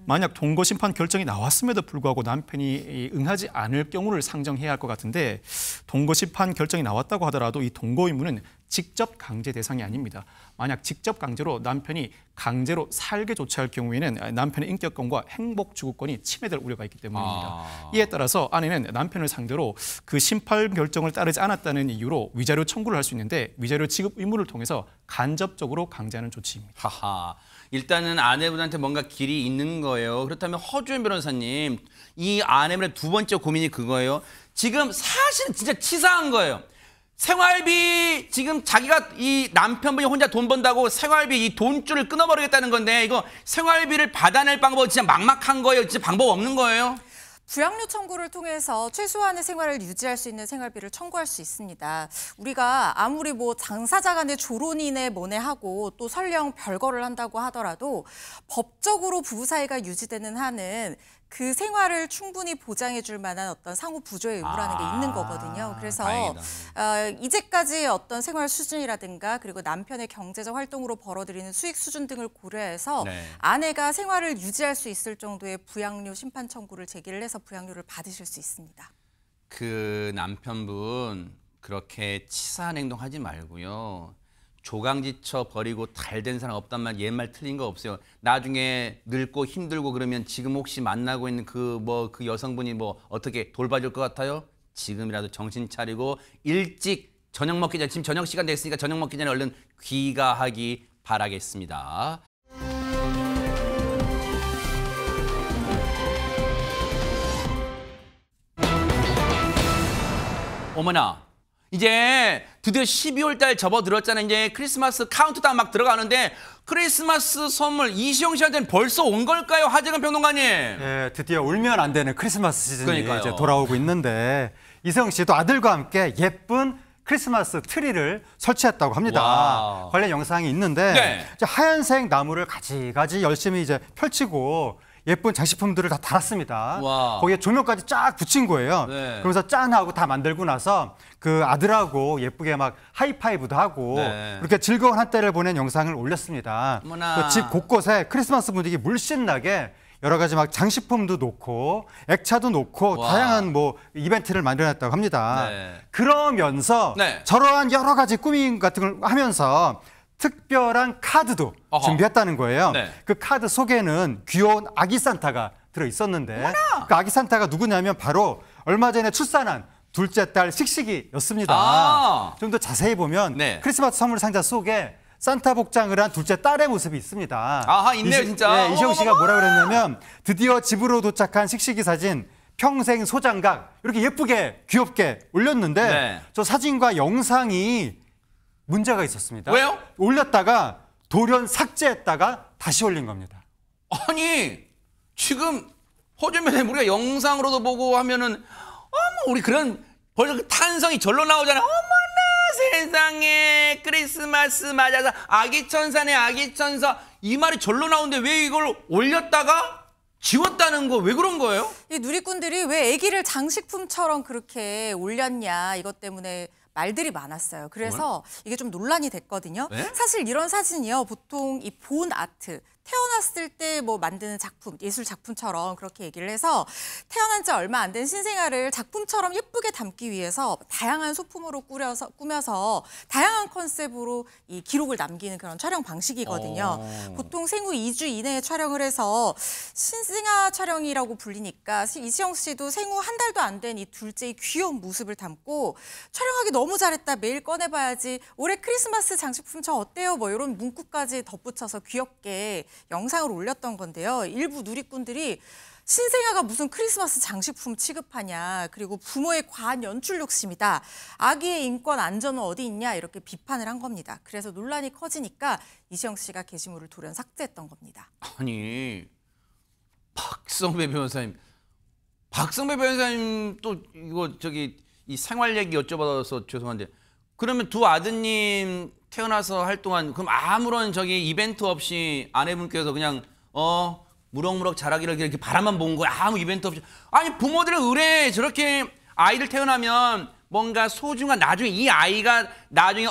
만약 동거 심판 결정이 나왔음에도 불구하고 남편이 응하지 않을 경우를 상정해야 할 것 같은데 동거 심판 결정이 나왔다고 하더라도 이 동거 의무는 직접 강제 대상이 아닙니다. 만약 직접 강제로 남편이 강제로 살게 조치할 경우에는 남편의 인격권과 행복 주거권이 침해될 우려가 있기 때문입니다. 이에 따라서 아내는 남편을 상대로 그 심판 결정을 따르지 않았다는 이유로 위자료 청구를 할 수 있는데 위자료 지급 의무를 통해서 간접적으로 강제하는 조치입니다. 하하. 일단은 아내분한테 뭔가 길이 있는 거예요. 그렇다면 허주현 변호사님, 이 아내분의 두 번째 고민이 그거예요. 지금 사실은 진짜 치사한 거예요. 생활비 지금 자기가 이 남편분이 혼자 돈 번다고 생활비 이 돈줄을 끊어버리겠다는 건데 이거 생활비를 받아낼 방법은 진짜 막막한 거예요. 진짜 방법 없는 거예요. 부양료 청구를 통해서 최소한의 생활을 유지할 수 있는 생활비를 청구할 수 있습니다. 우리가 아무리 뭐 당사자 간의 조론이네 뭐네 하고 또 설령 별거를 한다고 하더라도 법적으로 부부 사이가 유지되는 한은 그 생활을 충분히 보장해 줄 만한 어떤 상호 부조의 의무라는 게 있는 거거든요. 그래서 이제까지 어떤 생활 수준이라든가 그리고 남편의 경제적 활동으로 벌어들이는 수익 수준 등을 고려해서 아내가 생활을 유지할 수 있을 정도의 부양료 심판 청구를 제기를 해서 부양료를 받으실 수 있습니다. 그 남편분 그렇게 치사한 행동 하지 말고요. 조강지쳐 버리고 달된 사람 없단 말 옛말 틀린 거 없어요. 나중에 늙고 힘들고 그러면 지금 혹시 만나고 있는 그 여성분이 뭐 어떻게 돌봐줄 것 같아요? 지금이라도 정신 차리고 일찍 저녁 먹기 전에 지금 저녁 시간 됐으니까 저녁 먹기 전에 얼른 귀가하기 바라겠습니다. 어머나. 이제 드디어 12월 달 접어들었잖아요. 이제 크리스마스 카운트다운 막 들어가는데 크리스마스 선물 이시영 씨한테는 벌써 온 걸까요? 하재근 평론가님. 네, 드디어 울면 안 되는 크리스마스 시즌이 그러니까요. 이제 돌아오고 있는데 이세영 씨도 아들과 함께 예쁜 크리스마스 트리를 설치했다고 합니다. 와우. 관련 영상이 있는데 이제 하얀색 나무를 가지가지 열심히 이제 펼치고 예쁜 장식품들을 다 달았습니다. 와. 거기에 조명까지 쫙 붙인 거예요. 그러면서 짠하고 다 만들고 나서 그 아들하고 예쁘게 막 하이파이브도 하고 그렇게 즐거운 한때를 보낸 영상을 올렸습니다. 그 집 곳곳에 크리스마스 분위기 물씬 나게 여러 가지 막 장식품도 놓고 액차도 놓고 와. 다양한 뭐 이벤트를 마련했다고 합니다. 네. 그러면서 네. 저러한 여러 가지 꾸밈 같은 걸 하면서 특별한 카드도 준비했다는 거예요. 네. 그 카드 속에는 귀여운 아기 산타가 들어 있었는데 그 아기 산타가 누구냐면 바로 얼마 전에 출산한 둘째 딸 씩씩이였습니다. 좀 더 자세히 보면 크리스마스 선물 상자 속에 산타 복장을 한 둘째 딸의 모습이 있습니다. 아하, 있네요, 진짜. 이시영 씨가 뭐라 그랬냐면 드디어 집으로 도착한 씩씩이 사진 평생 소장각 이렇게 예쁘게 귀엽게 올렸는데 네. 저 사진과 영상이 문제가 있었습니다. 왜요? 올렸다가 돌연 삭제했다가 다시 올린 겁니다. 아니 지금 허준면에 우리가 영상으로도 보고 하면은 어머 우리 그런 벌써 그 탄성이 절로 나오잖아요. 어머나 세상에 크리스마스 맞아서 아기 천사네 아기 천사 이 말이 절로 나오는데 왜 이걸 올렸다가 지웠다는 거 왜 그런 거예요? 이 누리꾼들이 왜 아기를 장식품처럼 그렇게 올렸냐 이것 때문에 말들이 많았어요. 그래서 이게 좀 논란이 됐거든요. 네? 사실 이런 사진이요. 보통 이 본 아트, 태어났을 때 뭐 만드는 작품, 예술 작품처럼 그렇게 얘기를 해서 태어난 지 얼마 안 된 신생아를 작품처럼 예쁘게 담기 위해서 다양한 소품으로 꾸며서 다양한 컨셉으로 이 기록을 남기는 그런 촬영 방식이거든요. 보통 생후 2주 이내에 촬영을 해서 신생아 촬영이라고 불리니까 이시영 씨도 생후 한 달도 안 된 이 둘째의 귀여운 모습을 담고 촬영하기 너무 잘했다. 매일 꺼내봐야지. 올해 크리스마스 장식품 저 어때요? 뭐 이런 문구까지 덧붙여서 귀엽게 영상을 올렸던 건데요. 일부 누리꾼들이 신생아가 무슨 크리스마스 장식품 취급하냐. 그리고 부모의 과한 연출 욕심이다. 아기의 인권 안전은 어디 있냐. 이렇게 비판을 한 겁니다. 그래서 논란이 커지니까 이시영 씨가 게시물을 돌연 삭제했던 겁니다. 아니 박성배 변호사님 또 이거 이 생활 얘기 여쭤봐서 죄송한데 그러면 두 아드님 태어나서 할 동안 그럼 아무런 이벤트 없이 아내분께서 그냥 무럭무럭 자라기를 이렇게 바라만 본 거야. 아무 이벤트 없이. 아니 부모들은 의뢰 저렇게 아이를 태어나면 뭔가 소중한 나중에 이 아이가 나중에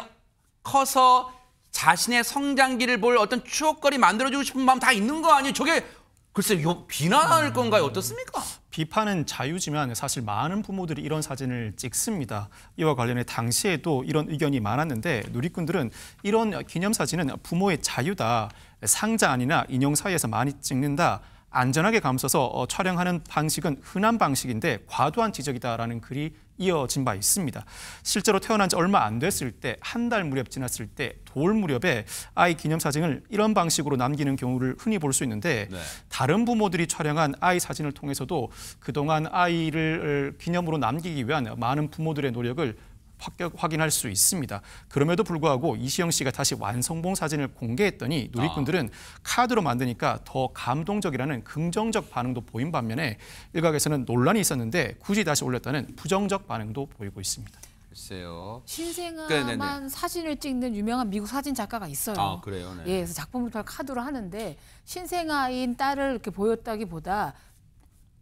커서 자신의 성장기를 볼 어떤 추억거리 만들어주고 싶은 마음 다 있는 거 아니에요? 저게 글쎄 비난할 건가요? 어떻습니까? 비판은 자유지만 사실 많은 부모들이 이런 사진을 찍습니다. 이와 관련해 당시에도 이런 의견이 많았는데 누리꾼들은 이런 기념사진은 부모의 자유다. 상자 안이나 인형 사이에서 많이 찍는다. 안전하게 감싸서 촬영하는 방식은 흔한 방식인데 과도한 지적이다라는 글이 이어진 바 있습니다. 실제로 태어난 지 얼마 안 됐을 때, 한 달 무렵 지났을 때 돌 무렵에 아이 기념사진을 이런 방식으로 남기는 경우를 흔히 볼 수 있는데 다른 부모들이 촬영한 아이 사진을 통해서도 그동안 아이를 기념으로 남기기 위한 많은 부모들의 노력을 확인할 수 있습니다. 그럼에도 불구하고 이시영 씨가 다시 완성본 사진을 공개했더니 누리꾼들은 카드로 만드니까 더 감동적이라는 긍정적 반응도 보인 반면에 일각에서는 논란이 있었는데 굳이 다시 올렸다는 부정적 반응도 보이고 있습니다. 글쎄요. 신생아만 사진을 찍는 유명한 미국 사진 작가가 있어요. 아, 그래요? 네. 예, 그래서 작품부터 카드로 하는데 신생아인 딸을 이렇게 보였다기보다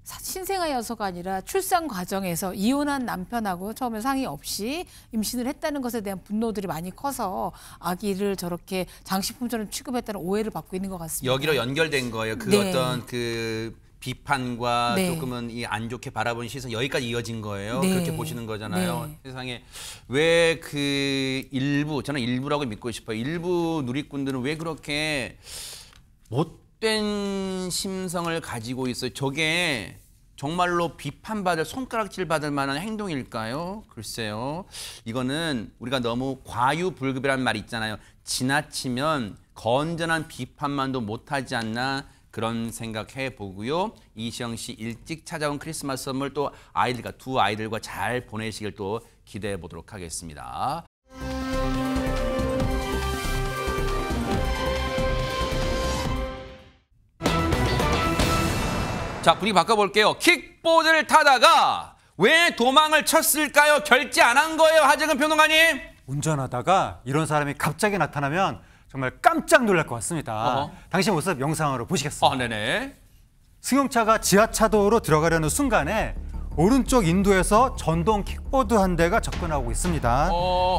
신생아여서가 아니라 출산 과정에서 이혼한 남편하고 처음에 상의 없이 임신을 했다는 것에 대한 분노들이 많이 커서 아기를 저렇게 장식품처럼 취급했다는 오해를 받고 있는 것 같습니다. 여기로 연결된 거예요. 그 어떤 그 비판과 조금은 이 안 좋게 바라본 시선 여기까지 이어진 거예요. 그렇게 보시는 거잖아요. 세상에 왜 그 일부 저는 일부라고 믿고 싶어요. 일부 누리꾼들은 왜 그렇게 못된 심성을 가지고 있어요. 저게 정말로 비판받을 손가락질 받을 만한 행동일까요? 글쎄요. 이거는 우리가 너무 과유불급이라는 말이 있잖아요. 지나치면 건전한 비판만도 못하지 않나 그런 생각해 보고요. 이시영 씨 일찍 찾아온 크리스마스 선물 또 두 아이들과 잘 보내시길 또 기대해 보도록 하겠습니다. 자, 분위기 바꿔볼게요. 킥보드를 타다가 왜 도망을 쳤을까요? 결제 안 한 거예요, 하재근 평론가님? 운전하다가 이런 사람이 갑자기 나타나면 정말 깜짝 놀랄 것 같습니다. 당시 모습 영상으로 보시겠습니다. 네네. 승용차가 지하차도로 들어가려는 순간에 오른쪽 인도에서 전동 킥보드 한 대가 접근하고 있습니다.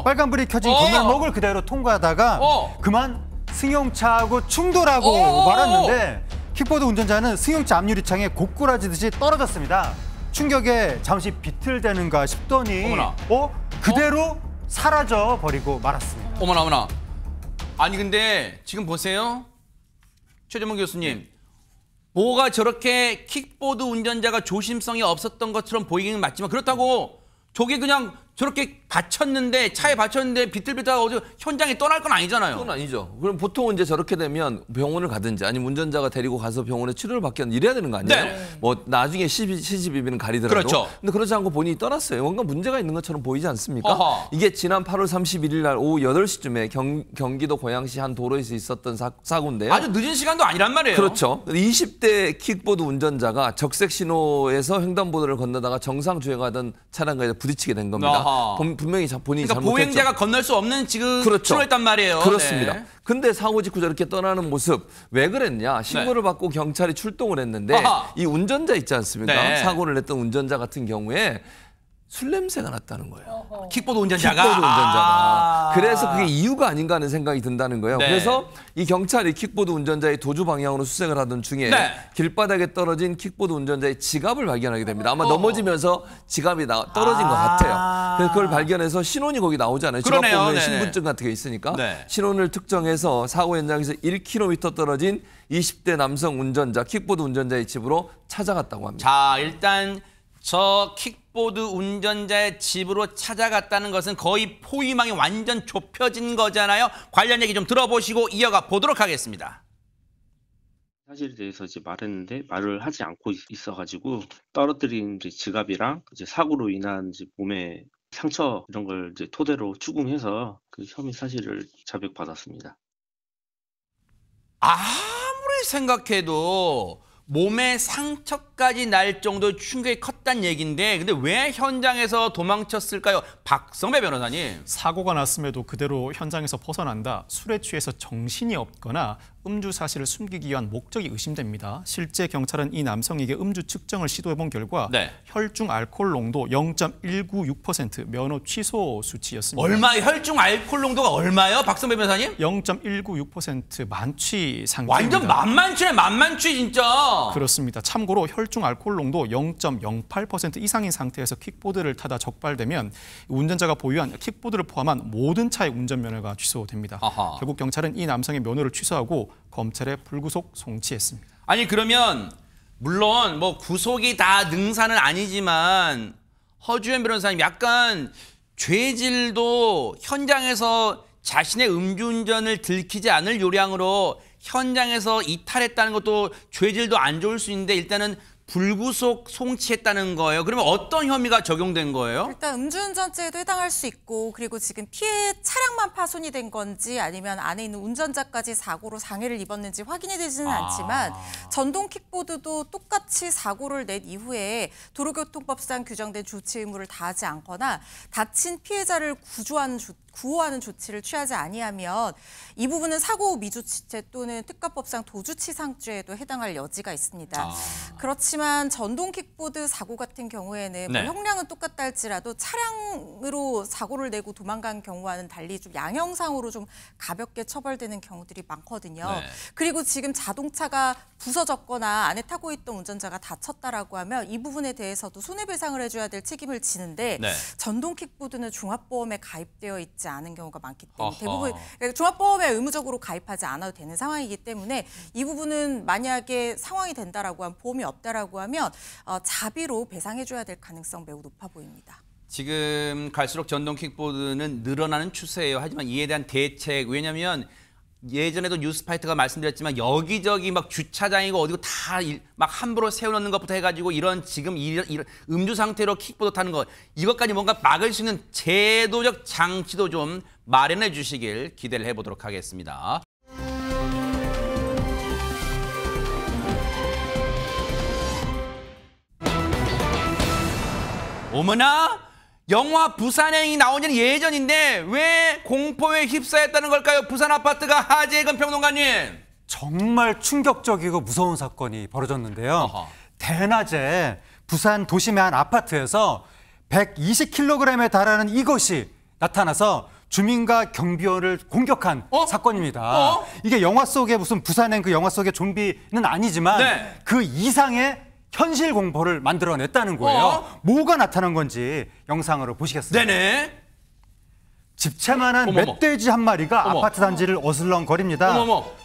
빨간불이 켜진 건널목을 그대로 통과하다가 그만 승용차하고 충돌하고 말았는데 킥보드 운전자는 승용차 앞유리창에 고꾸라지듯이 떨어졌습니다. 충격에 잠시 비틀대는가 싶더니 어머나. 그대로 사라져 버리고 말았습니다. 어머나 어머나. 아니 근데 지금 보세요. 최재문 교수님. 뭐가 저렇게 킥보드 운전자가 조심성이 없었던 것처럼 보이기는 맞지만 그렇다고 저게 그냥 저렇게 차에 받쳤는데 비틀비틀하고 어디 현장에 떠날 건 아니잖아요. 그건 아니죠. 그럼 보통은 이제 저렇게 되면 병원을 가든지 아니면 운전자가 데리고 가서 병원에 치료를 받든 이래야 되는 거 아니에요? 네. 뭐 나중에 시집이면 가리더라도. 그렇죠. 근데 그렇지 않고 본인이 떠났어요. 뭔가 문제가 있는 것처럼 보이지 않습니까? 어허. 이게 지난 8월 31일 날 오후 8시쯤에 경기도 고양시 한 도로에서 있었던 사고인데요. 아주 늦은 시간도 아니란 말이에요. 그렇죠. 20대 킥보드 운전자가 적색 신호에서 횡단보도를 건너다가 정상 주행하던 차량과 부딪히게 된 겁니다. 분명히 본인이 그러니까 잘못했죠. 보행자가 건널 수 없는 지금 그렇죠. 신호였단 말이에요. 그렇습니다. 네. 근데 사고 직후 저렇게 떠나는 모습 왜 그랬냐? 신고를 받고 경찰이 출동을 했는데 이 운전자 있지 않습니까? 네. 사고를 냈던 운전자 같은 경우에 술 냄새가 났다는 거예요. 킥보드 운전자가? 킥보드 운전자가. 그래서 그게 이유가 아닌가 하는 생각이 든다는 거예요. 네. 그래서 이 경찰이 킥보드 운전자의 도주 방향으로 수색을 하던 중에 네. 길바닥에 떨어진 킥보드 운전자의 지갑을 발견하게 됩니다. 아마 넘어지면서 지갑이 떨어진 것 같아요. 그래서 그걸 발견해서 신원이 거기 나오잖아요. 지갑 보면 신분증 같은 게 있으니까. 네. 신원을 특정해서 사고 현장에서 1km 떨어진 20대 남성 운전자, 킥보드 운전자의 집으로 찾아갔다고 합니다. 자, 일단 저 킥보드 운전자의 집으로 찾아갔다는 것은 거의 포위망이 완전 좁혀진 거잖아요. 관련 얘기 좀 들어보시고 이어가 보도록 하겠습니다. 사실에 대해서 이제 말했는데 말을 하지 않고 있어가지고 떨어뜨린 이제 지갑이랑 이제 사고로 인한 이제 몸에 상처 이런 걸 이제 토대로 추궁해서 그 혐의 사실을 자백받았습니다. 아무리 생각해도 몸에 상처까지 날 정도의 충격이 컸단 얘기인데 근데 왜 현장에서 도망쳤을까요? 박성배 변호사님. 사고가 났음에도 그대로 현장에서 벗어난다. 술에 취해서 정신이 없거나 음주 사실을 숨기기 위한 목적이 의심됩니다. 실제 경찰은 이 남성에게 음주 측정을 시도해본 결과 혈중 알코올 농도 0.196% 면허 취소 수치였습니다. 얼마 혈중 알코올 농도가 얼마요? 박성배 변호사님? 0.196% 만취 상태입니다. 완전 만만치네 만만취 진짜. 그렇습니다. 참고로 혈중 알코올 농도 0.08% 이상인 상태에서 킥보드를 타다 적발되면 운전자가 보유한 킥보드를 포함한 모든 차의 운전면허가 취소됩니다. 아하. 결국 경찰은 이 남성의 면허를 취소하고 검찰에 불구속 송치했습니다. 아니 그러면 물론 뭐 구속이 다 능사는 아니지만 허주현 변호사님 약간 죄질도 현장에서 자신의 음주운전을 들키지 않을 요량으로 현장에서 이탈했다는 것도 죄질도 안 좋을 수 있는데 일단은 불구속 송치했다는 거예요. 그러면 어떤 혐의가 적용된 거예요? 일단 음주운전죄에도 해당할 수 있고 그리고 지금 피해 차량만 파손이 된 건지 아니면 안에 있는 운전자까지 사고로 장애를 입었는지 확인이 되지는 않지만 전동 킥보드도 똑같이 사고를 낸 이후에 도로교통법상 규정된 조치 의무를 다하지 않거나 다친 피해자를 구호하는 조치를 취하지 아니하면 이 부분은 사고 미주치죄 또는 특가법상 도주치상죄에도 해당할 여지가 있습니다. 그렇지만 전동 킥보드 사고 같은 경우에는 뭐 형량은 똑같다 할지라도 차량으로 사고를 내고 도망간 경우와는 달리 좀 양형상으로 좀 가볍게 처벌되는 경우들이 많거든요. 그리고 지금 자동차가 부서졌거나 안에 타고 있던 운전자가 다쳤다라고 하면 이 부분에 대해서도 손해배상을 해줘야 될 책임을 지는데 전동 킥보드는 종합보험에 가입되어 있지 않은 경우가 많기 때문에 대부분 그러니까 종합보험에 의무적으로 가입하지 않아도 되는 상황이기 때문에 이 부분은 만약에 상황이 된다라고 하면 보험이 없다라고 하면 자비로 배상해줘야 될 가능성 매우 높아 보입니다. 지금 갈수록 전동 킥보드는 늘어나는 추세예요. 하지만 이에 대한 대책 왜냐하면 예전에도 뉴스파이터가 말씀드렸지만 여기저기 막 주차장이고 어디고 다 막 함부로 세워놓는 것부터 해가지고 이런 지금 이런 음주 상태로 킥보드 타는 것 이것까지 뭔가 막을 수 있는 제도적 장치도 좀 마련해 주시길 기대를 해보도록 하겠습니다. 어머나! 영화 부산행이 나온 지는 예전인데 왜 공포에 휩싸였다는 걸까요? 부산 아파트가 하재근 평론가님. 정말 충격적이고 무서운 사건이 벌어졌는데요. 대낮에 부산 도심의 한 아파트에서 120kg에 달하는 이것이 나타나서 주민과 경비원을 공격한 사건입니다. 이게 영화 속의 무슨 부산행 그 영화 속의 좀비는 아니지만 네. 그 이상의 현실 공포를 만들어냈다는 거예요. 뭐가 나타난 건지 영상으로 보시겠습니다. 네네. 집채만한 멧돼지 한 마리가 아파트 단지를 어슬렁거립니다.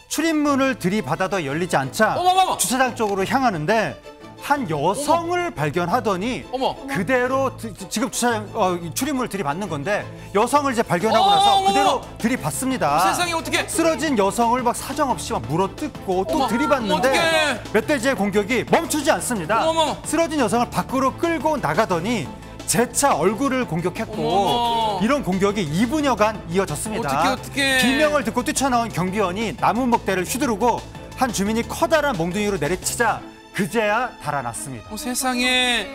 출입문을 들이받아도 열리지 않자 주차장 쪽으로 향하는데 한 여성을 발견하더니 그대로 지금 주차장 출입문을 들이받는 건데 여성을 이제 발견하고 나서 그대로 들이받습니다. 세상에 어떻게 쓰러진 여성을 막 사정없이 막 물어뜯고 또 들이받는데 멧돼지의 공격이 멈추지 않습니다. 쓰러진 여성을 밖으로 끌고 나가더니 재차 얼굴을 공격했고 이런 공격이 2분여간 이어졌습니다. 어떻게. 비명을 듣고 뛰쳐나온 경비원이 나무 목대를 휘두르고 한 주민이 커다란 몽둥이로 내리치자 그제야 달아났습니다. 세상에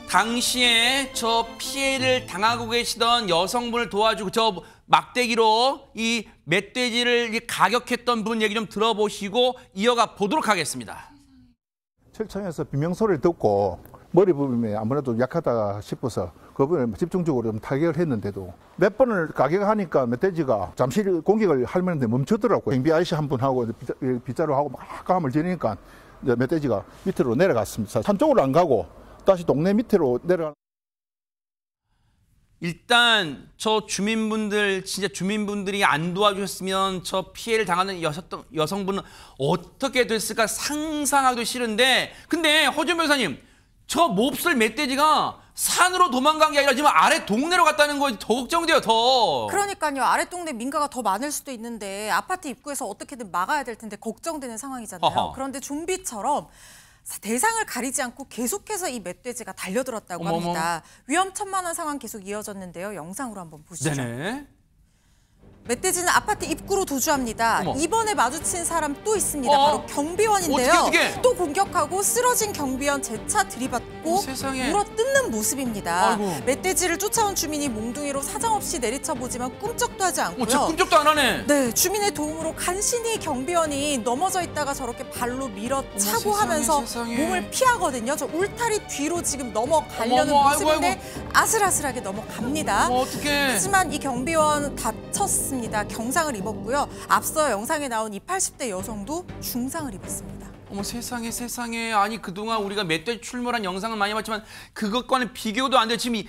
당시에 저 피해를 당하고 계시던 여성분을 도와주고 저 막대기로 이 멧돼지를 가격했던 분 얘기 좀 들어보시고 이어가 보도록 하겠습니다. 철창에서 비명소리를 듣고 머리 부분이 아무래도 약하다 싶어서 그 부분에 집중적으로 좀 타격을 했는데도 몇 번을 가격하니까 멧돼지가 잠시 공격을 하려는데 멈추더라고요. 경비 아저씨 한 분하고 빗자루 하고 막 감을 지니까 멧돼지가 밑으로 내려갔습니다. 산 쪽으로 안 가고 다시 동네 밑으로 내려가. 일단 저 주민분들 진짜 주민분들이 안 도와주셨으면 저 피해를 당하는 여성분은 어떻게 됐을까 상상하기도 싫은데 근데 허준 변호사님 저 몹쓸 멧돼지가 산으로 도망간 게 아니라 지금 아래 동네로 갔다는 거 더 걱정돼요, 더. 그러니까요. 아래 동네 민가가 더 많을 수도 있는데 아파트 입구에서 어떻게든 막아야 될 텐데 걱정되는 상황이잖아요. 그런데 좀비처럼 대상을 가리지 않고 계속해서 이 멧돼지가 달려들었다고 합니다. 위험천만한 상황 계속 이어졌는데요. 영상으로 한번 보시죠. 네네. 멧돼지는 아파트 입구로 도주합니다. 이번에 마주친 사람 또 있습니다. 바로 경비원인데요. 어떻게. 또 공격하고 쓰러진 경비원 재차 들이받고 물어뜯는 모습입니다. 아이고. 멧돼지를 쫓아온 주민이 몽둥이로 사정없이 내리쳐보지만 꿈쩍도 하지 않고요. 진짜 꿈쩍도 안 하네. 네, 주민의 도움으로 간신히 경비원이 넘어져 있다가 저렇게 발로 밀어차고 하면서 몸을 피하거든요. 저 울타리 뒤로 지금 넘어가려는 모습인데 아슬아슬하게 넘어갑니다. 하지만 이 경비원 다쳤습니다. 경상을 입었고요. 앞서 영상에 나온 이 80대 여성도 중상을 입었습니다. 어머 세상에 아니 그동안 우리가 멧돼지 출몰한 영상을 많이 봤지만 그것과는 비교도 안 돼. 지금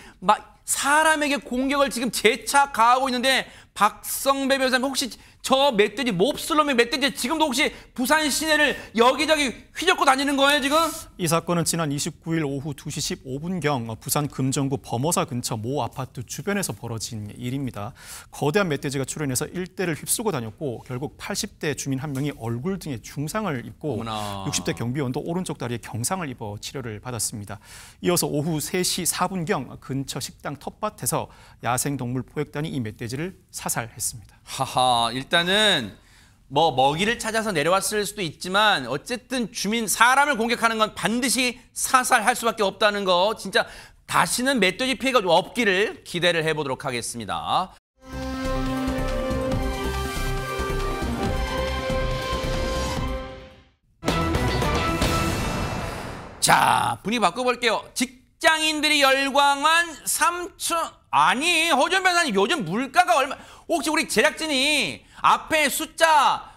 사람에게 공격을 지금 재차 가하고 있는데 박성배 변호사님 혹시 저 멧돼지 몹쓸놈의 멧돼지 지금도 혹시 부산 시내를 여기저기 휘젓고 다니는 거예요 지금? 이 사건은 지난 29일 오후 2시 15분경 부산 금정구 범어사 근처 모 아파트 주변에서 벌어진 일입니다. 거대한 멧돼지가 출현해서 일대를 휩쓰고 다녔고 결국 80대 주민 한 명이 얼굴 등에 중상을 입고 60대 경비원도 오른쪽 다리에 경상을 입어 치료를 받았습니다. 이어서 오후 3시 4분경 근처 식당 텃밭에서 야생동물 포획단이 이 멧돼지를 사살했습니다. 하하, 일단은 뭐 먹이를 찾아서 내려왔을 수도 있지만 어쨌든 사람을 공격하는 건 반드시 사살할 수밖에 없다는 거 진짜 다시는 멧돼지 피해가 없기를 기대를 해보도록 하겠습니다. 자, 분위기 바꿔볼게요. 직장인들이 열광한 아니 허준 변호사님 요즘 물가가 얼마 혹시 우리 제작진이 앞에 숫자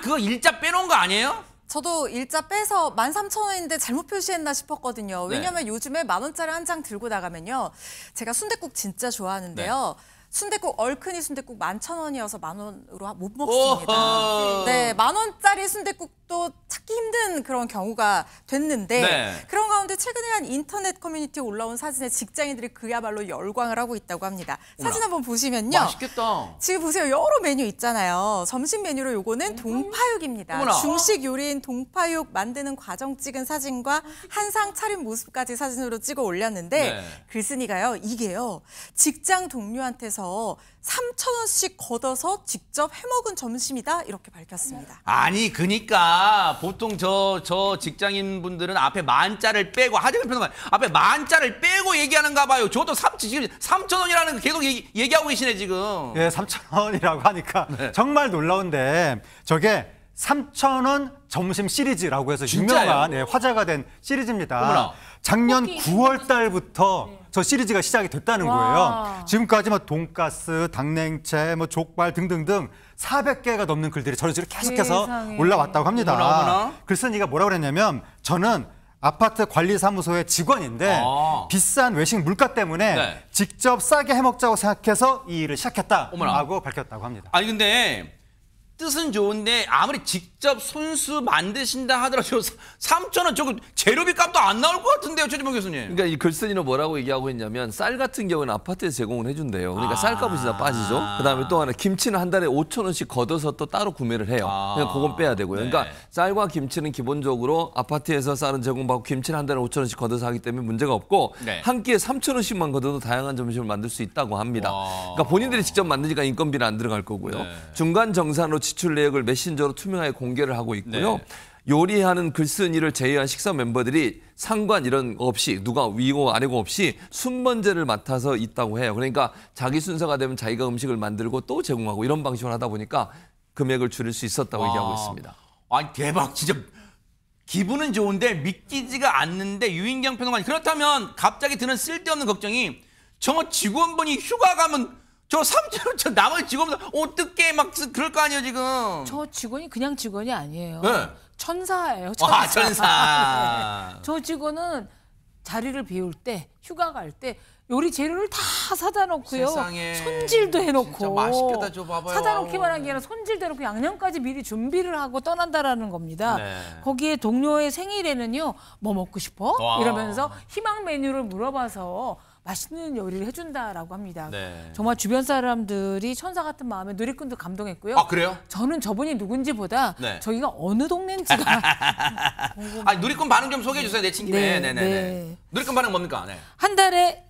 그거 일자 빼놓은 거 아니에요? 저도 일자 빼서 13,000원인데 잘못 표시했나 싶었거든요. 왜냐하면 요즘에 10,000원짜리 한 장 들고 나가면요. 제가 순댓국 진짜 좋아하는데요. 순댓국 얼큰이 순댓국 11,000원이어서 10,000원으로 못 먹습니다. 네, 10,000원짜리 순댓국도 찾기 힘든 그런 경우가 됐는데 그런 가운데 최근에 한 인터넷 커뮤니티에 올라온 사진에 직장인들이 그야말로 열광을 하고 있다고 합니다. 사진 한번 보시면요. 맛있겠다. 지금 보세요. 여러 메뉴 있잖아요. 점심 메뉴로 요거는 동파육입니다. 중식 요리인 동파육 만드는 과정 찍은 사진과 한상 차린 모습까지 사진으로 찍어 올렸는데 글쓴이가요. 이게요. 직장 동료한테서 3,000원씩 걷어서 직접 해먹은 점심이다 이렇게 밝혔습니다. 아니 그니까 보통 저 직장인분들은 앞에 만자를 빼고 하재근 평론가 앞에 만자를 빼고 얘기하는가 봐요. 저도 지금 3,000원이라는 거 계속 얘기하고 계시네 지금. 예, 3,000원이라고 하니까 정말 놀라운데 저게 3,000원 점심 시리즈라고 해서 유명한 화제가 된 시리즈입니다. 작년 9월 달부터 저 시리즈가 시작이 됐다는 거예요. 지금까지 뭐 돈가스, 당냉채, 뭐 족발 등등등 400개가 넘는 글들이 저런 식으로 계속해서 올라왔다고 합니다. 글쓴이가 뭐라고 그랬냐면 저는 아파트 관리사무소의 직원인데 비싼 외식 물가 때문에 직접 싸게 해먹자고 생각해서 이 일을 시작했다라고 밝혔다고 합니다. 아니 근데 뜻은 좋은데 아무리 직접 손수 만드신다 하더라도 3,000원 저거 재료비 값도 안 나올 것 같은데요, 최지봉 교수님. 그러니까 이 글쓴이는 뭐라고 얘기하고 있냐면 쌀 같은 경우는 아파트에서 제공을 해준대요. 그러니까 쌀값이 진짜 빠지죠. 그다음에 또 하나 김치는 한 달에 5,000원씩 걷어서 또 따로 구매를 해요. 그냥 그건 빼야 되고요. 그러니까 쌀과 김치는 기본적으로 아파트에서 쌀은 제공받고 김치는 한 달에 5,000원씩 걷어서 하기 때문에 문제가 없고 한 끼에 3,000원씩만 걷어도 다양한 점심을 만들 수 있다고 합니다. 그러니까 본인들이 직접 만드니까 인건비는 안 들어갈 거고요. 중간 정산으로 지출 내역을 메신저로 투명하게 공개를 하고 있고요. 요리하는 글쓴이를 제외한 식사 멤버들이 상관 이런 거 없이 누가 위고 아래고 없이 순번제를 맡아서 있다고 해요. 그러니까 자기 순서가 되면 자기가 음식을 만들고 또 제공하고 이런 방식으로 하다 보니까 금액을 줄일 수 있었다고 얘기하고 있습니다. 아니 대박 진짜. 기분은 좋은데 믿기지가 않는데 유인경 평론가님 그렇다면 갑자기 드는 쓸데없는 걱정이 저 직원분이 휴가 가면 저 3,000원 저 나머지 직원들 어떻게 막 그럴 거 아니에요 지금. 저 직원이 그냥 직원이 아니에요. 네. 천사예요. 천사. 천사. 네. 저 직원은 자리를 비울 때 휴가 갈 때 요리 재료를 다 사다 놓고요. 세상에. 손질도 해놓고. 진짜 맛있겠다 줘 봐봐요. 사다 놓기만 한 게 아니라 손질도 해놓고 양념까지 미리 준비를 하고 떠난다라는 겁니다. 거기에 동료의 생일에는요. 뭐 먹고 싶어? 이러면서 희망 메뉴를 물어봐서 맛있는 요리를 해준다라고 합니다. 정말 주변 사람들이 천사 같은 마음에 누리꾼도 감동했고요. 아 그래요? 저는 저분이 누군지보다 저희가 어느 동네인지가 아니 누리꾼 반응 좀 소개해 주세요. 내 친구네. 네네네. 누리꾼 반응 뭡니까? 한 달에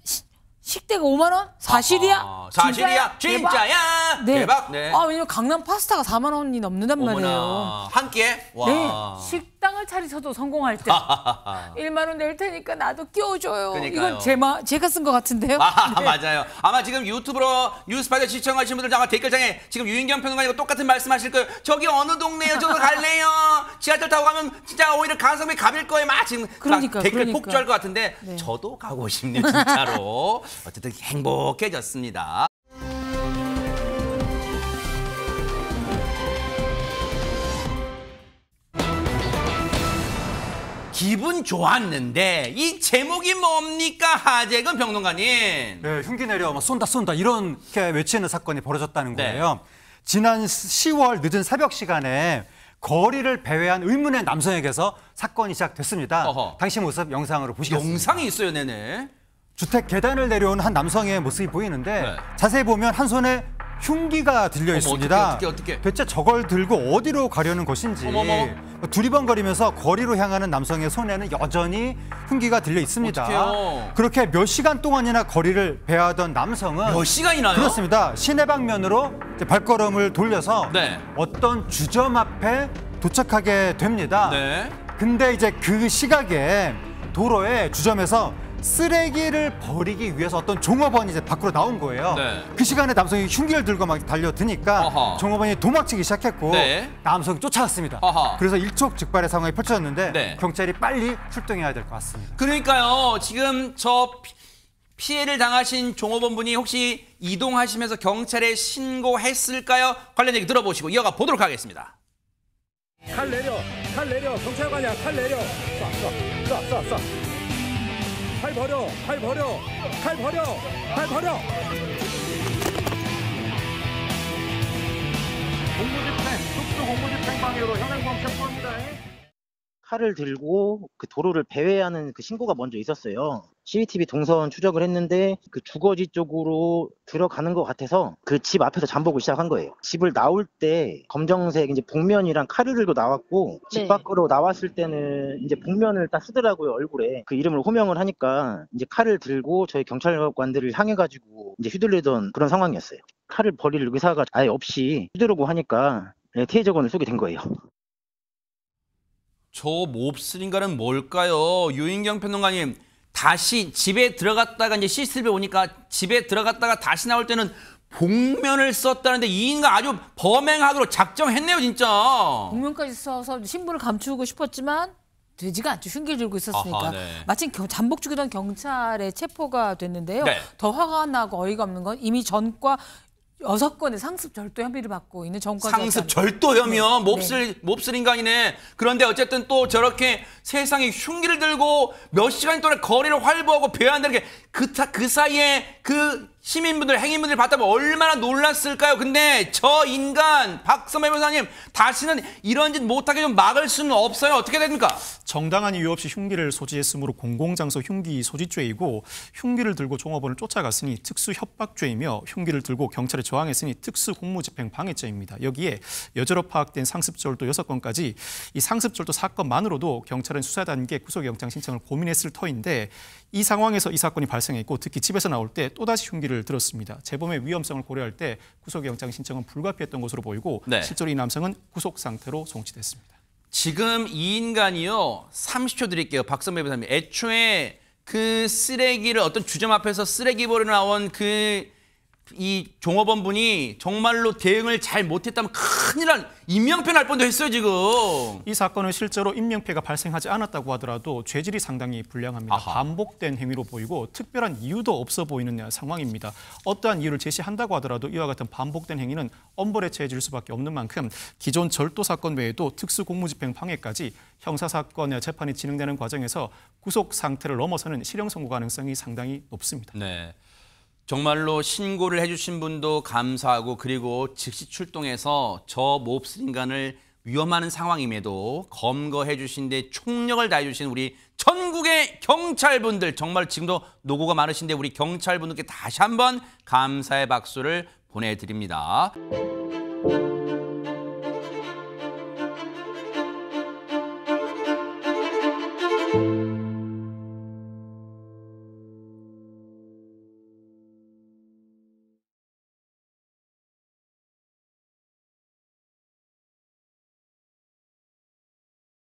식대가 5만 원? 사실이야? 사실이야? 진짜야? 대박. 왜냐면 강남 파스타가 4만 원이 넘는단 말이에요. 한 끼에? 와. 네. 식당을 차리셔도 성공할 때 1만 원 낼 테니까 나도 끼워줘요. 그러니까요. 이건 제가 쓴 것 같은데요. 맞아요. 아마 지금 유튜브로 뉴스파이터 시청하시는 분들 아마 댓글창에 지금 유인경 평론가님과 똑같은 말씀하실 거예요. 저기 어느 동네요? 저거 갈래요? 지하철 타고 가면 진짜 오히려 가성비 갑일 거예요. 막 지금 댓글 폭주할 것 같은데 저도 가고 싶네요. 진짜로. 어쨌든 행복해졌습니다. 기분 좋았는데 이 제목이 뭡니까 하재근 평론가님? 네, 흉기 내려 쏜다 이렇게 외치는 사건이 벌어졌다는 거예요. 지난 10월 늦은 새벽 시간에 거리를 배회한 의문의 남성에게서 사건이 시작됐습니다. 당시 모습 영상으로 보시겠습니다. 영상이 있어요, 네네. 주택 계단을 내려온 한 남성의 모습이 보이는데 자세히 보면 한 손에 흉기가 들려 있습니다. 어떻게? 대체 저걸 들고 어디로 가려는 것인지 두리번거리면서 거리로 향하는 남성의 손에는 여전히 흉기가 들려 있습니다. 어떡해요? 그렇게 몇 시간 동안이나 거리를 배회하던 남성은 몇 시간이나요? 그렇습니다. 시내 방면으로 발걸음을 돌려서 어떤 주점 앞에 도착하게 됩니다. 근데 이제 그 시각에 도로에 주점에서 쓰레기를 버리기 위해서 어떤 종업원이 이제 밖으로 나온 거예요. 그 시간에 남성이 흉기를 들고 막 달려드니까 종업원이 도망치기 시작했고 남성이 쫓아갔습니다. 그래서 일촉즉발의 상황이 펼쳐졌는데 경찰이 빨리 출동해야 될 것 같습니다. 그러니까요. 지금 저 피해를 당하신 종업원분이 혹시 이동하시면서 경찰에 신고했을까요? 관련 얘기 들어보시고 이어가 보도록 하겠습니다. 칼 내려, 경찰관이야, 칼 내려. 쏴. 칼 버려. 특수 공무집행 방해로 현행범 체포합니다. 칼을 들고 그 도로를 배회하는 그 신고가 먼저 있었어요. CCTV 동선 추적을 했는데 그 주거지 쪽으로 들어가는 것 같아서 그 집 앞에서 잠복을 시작한 거예요. 집을 나올 때 검정색 이제 복면이랑 칼을 들고 나왔고 집 밖으로 나왔을 때는 이제 복면을 딱 쓰더라고요, 얼굴에. 그 이름을 호명을 하니까 이제 칼을 들고 저희 경찰관들을 향해가지고 이제 휘둘리던 그런 상황이었어요. 칼을 버릴 의사가 아예 없이 휘두르고 하니까 테이저건을 쏘게 된 거예요. 저 몹쓸인가는 뭘까요? 유인경 평론가님, 다시 집에 들어갔다가 이제 CCTV 오니까 집에 들어갔다가 다시 나올 때는 복면을 썼다는데 이 인간 아주 범행하기로 작정했네요, 진짜. 복면까지 써서 신분을 감추고 싶었지만 되지가 않죠. 흉기를 들고 있었으니까. 아하, 네. 마침 잠복 중이던 경찰에 체포가 됐는데요. 네. 더 화가 나고 어이가 없는 건 이미 전과 6건의 상습 절도 혐의를 받고 있는 정권 상습 절도 혐의요? 몹쓸 인간이네. 그런데 어쨌든 또 저렇게 세상에 흉기를 들고 몇 시간 동안 거리를 활보하고 배회한다는 게 그 사이에 그 시민분들, 행인분들 봤다면 얼마나 놀랐을까요? 근데 저 인간 박선배 변호사님 다시는 이런 짓 못하게 좀 막을 수는 없어요. 어떻게 됩니까? 정당한 이유 없이 흉기를 소지했으므로 공공장소 흉기 소지죄이고 흉기를 들고 종업원을 쫓아갔으니 특수협박죄이며 흉기를 들고 경찰에 저항했으니 특수공무집행 방해죄입니다. 여기에 여죄로 파악된 상습절도 6건까지 이 상습절도 사건만으로도 경찰은 수사 단계 구속영장 신청을 고민했을 터인데 이 상황에서 이 사건이 발생했고 특히 집에서 나올 때 또다시 흉기를 들었습니다. 재범의 위험성을 고려할 때 구속영장 신청은 불가피했던 것으로 보이고 네. 실제로 이 남성은 구속 상태로 송치됐습니다. 지금 이 인간이요. 30초 드릴게요. 박선배 변호사님. 애초에 그 쓰레기를 어떤 주점 앞에서 쓰레기 버리러 나온 이 종업원 분이 정말로 대응을 잘 못했다면 큰일 날 인명피해 날 뻔도 했어요 지금. 이 사건은 실제로 인명피해가 발생하지 않았다고 하더라도 죄질이 상당히 불량합니다. 아하. 반복된 행위로 보이고 특별한 이유도 없어 보이는 상황입니다. 어떠한 이유를 제시한다고 하더라도 이와 같은 반복된 행위는 엄벌에 처해질 수밖에 없는 만큼 기존 절도 사건 외에도 특수공무집행 방해까지 형사사건의 재판이 진행되는 과정에서 구속 상태를 넘어서는 실형 선고 가능성이 상당히 높습니다. 네. 정말로 신고를 해주신 분도 감사하고 그리고 즉시 출동해서 저 몹쓸 인간을 위험한 상황임에도 검거해 주신 데 총력을 다해 주신 우리 전국의 경찰분들 정말 지금도 노고가 많으신데 우리 경찰분들께 다시 한번 감사의 박수를 보내드립니다.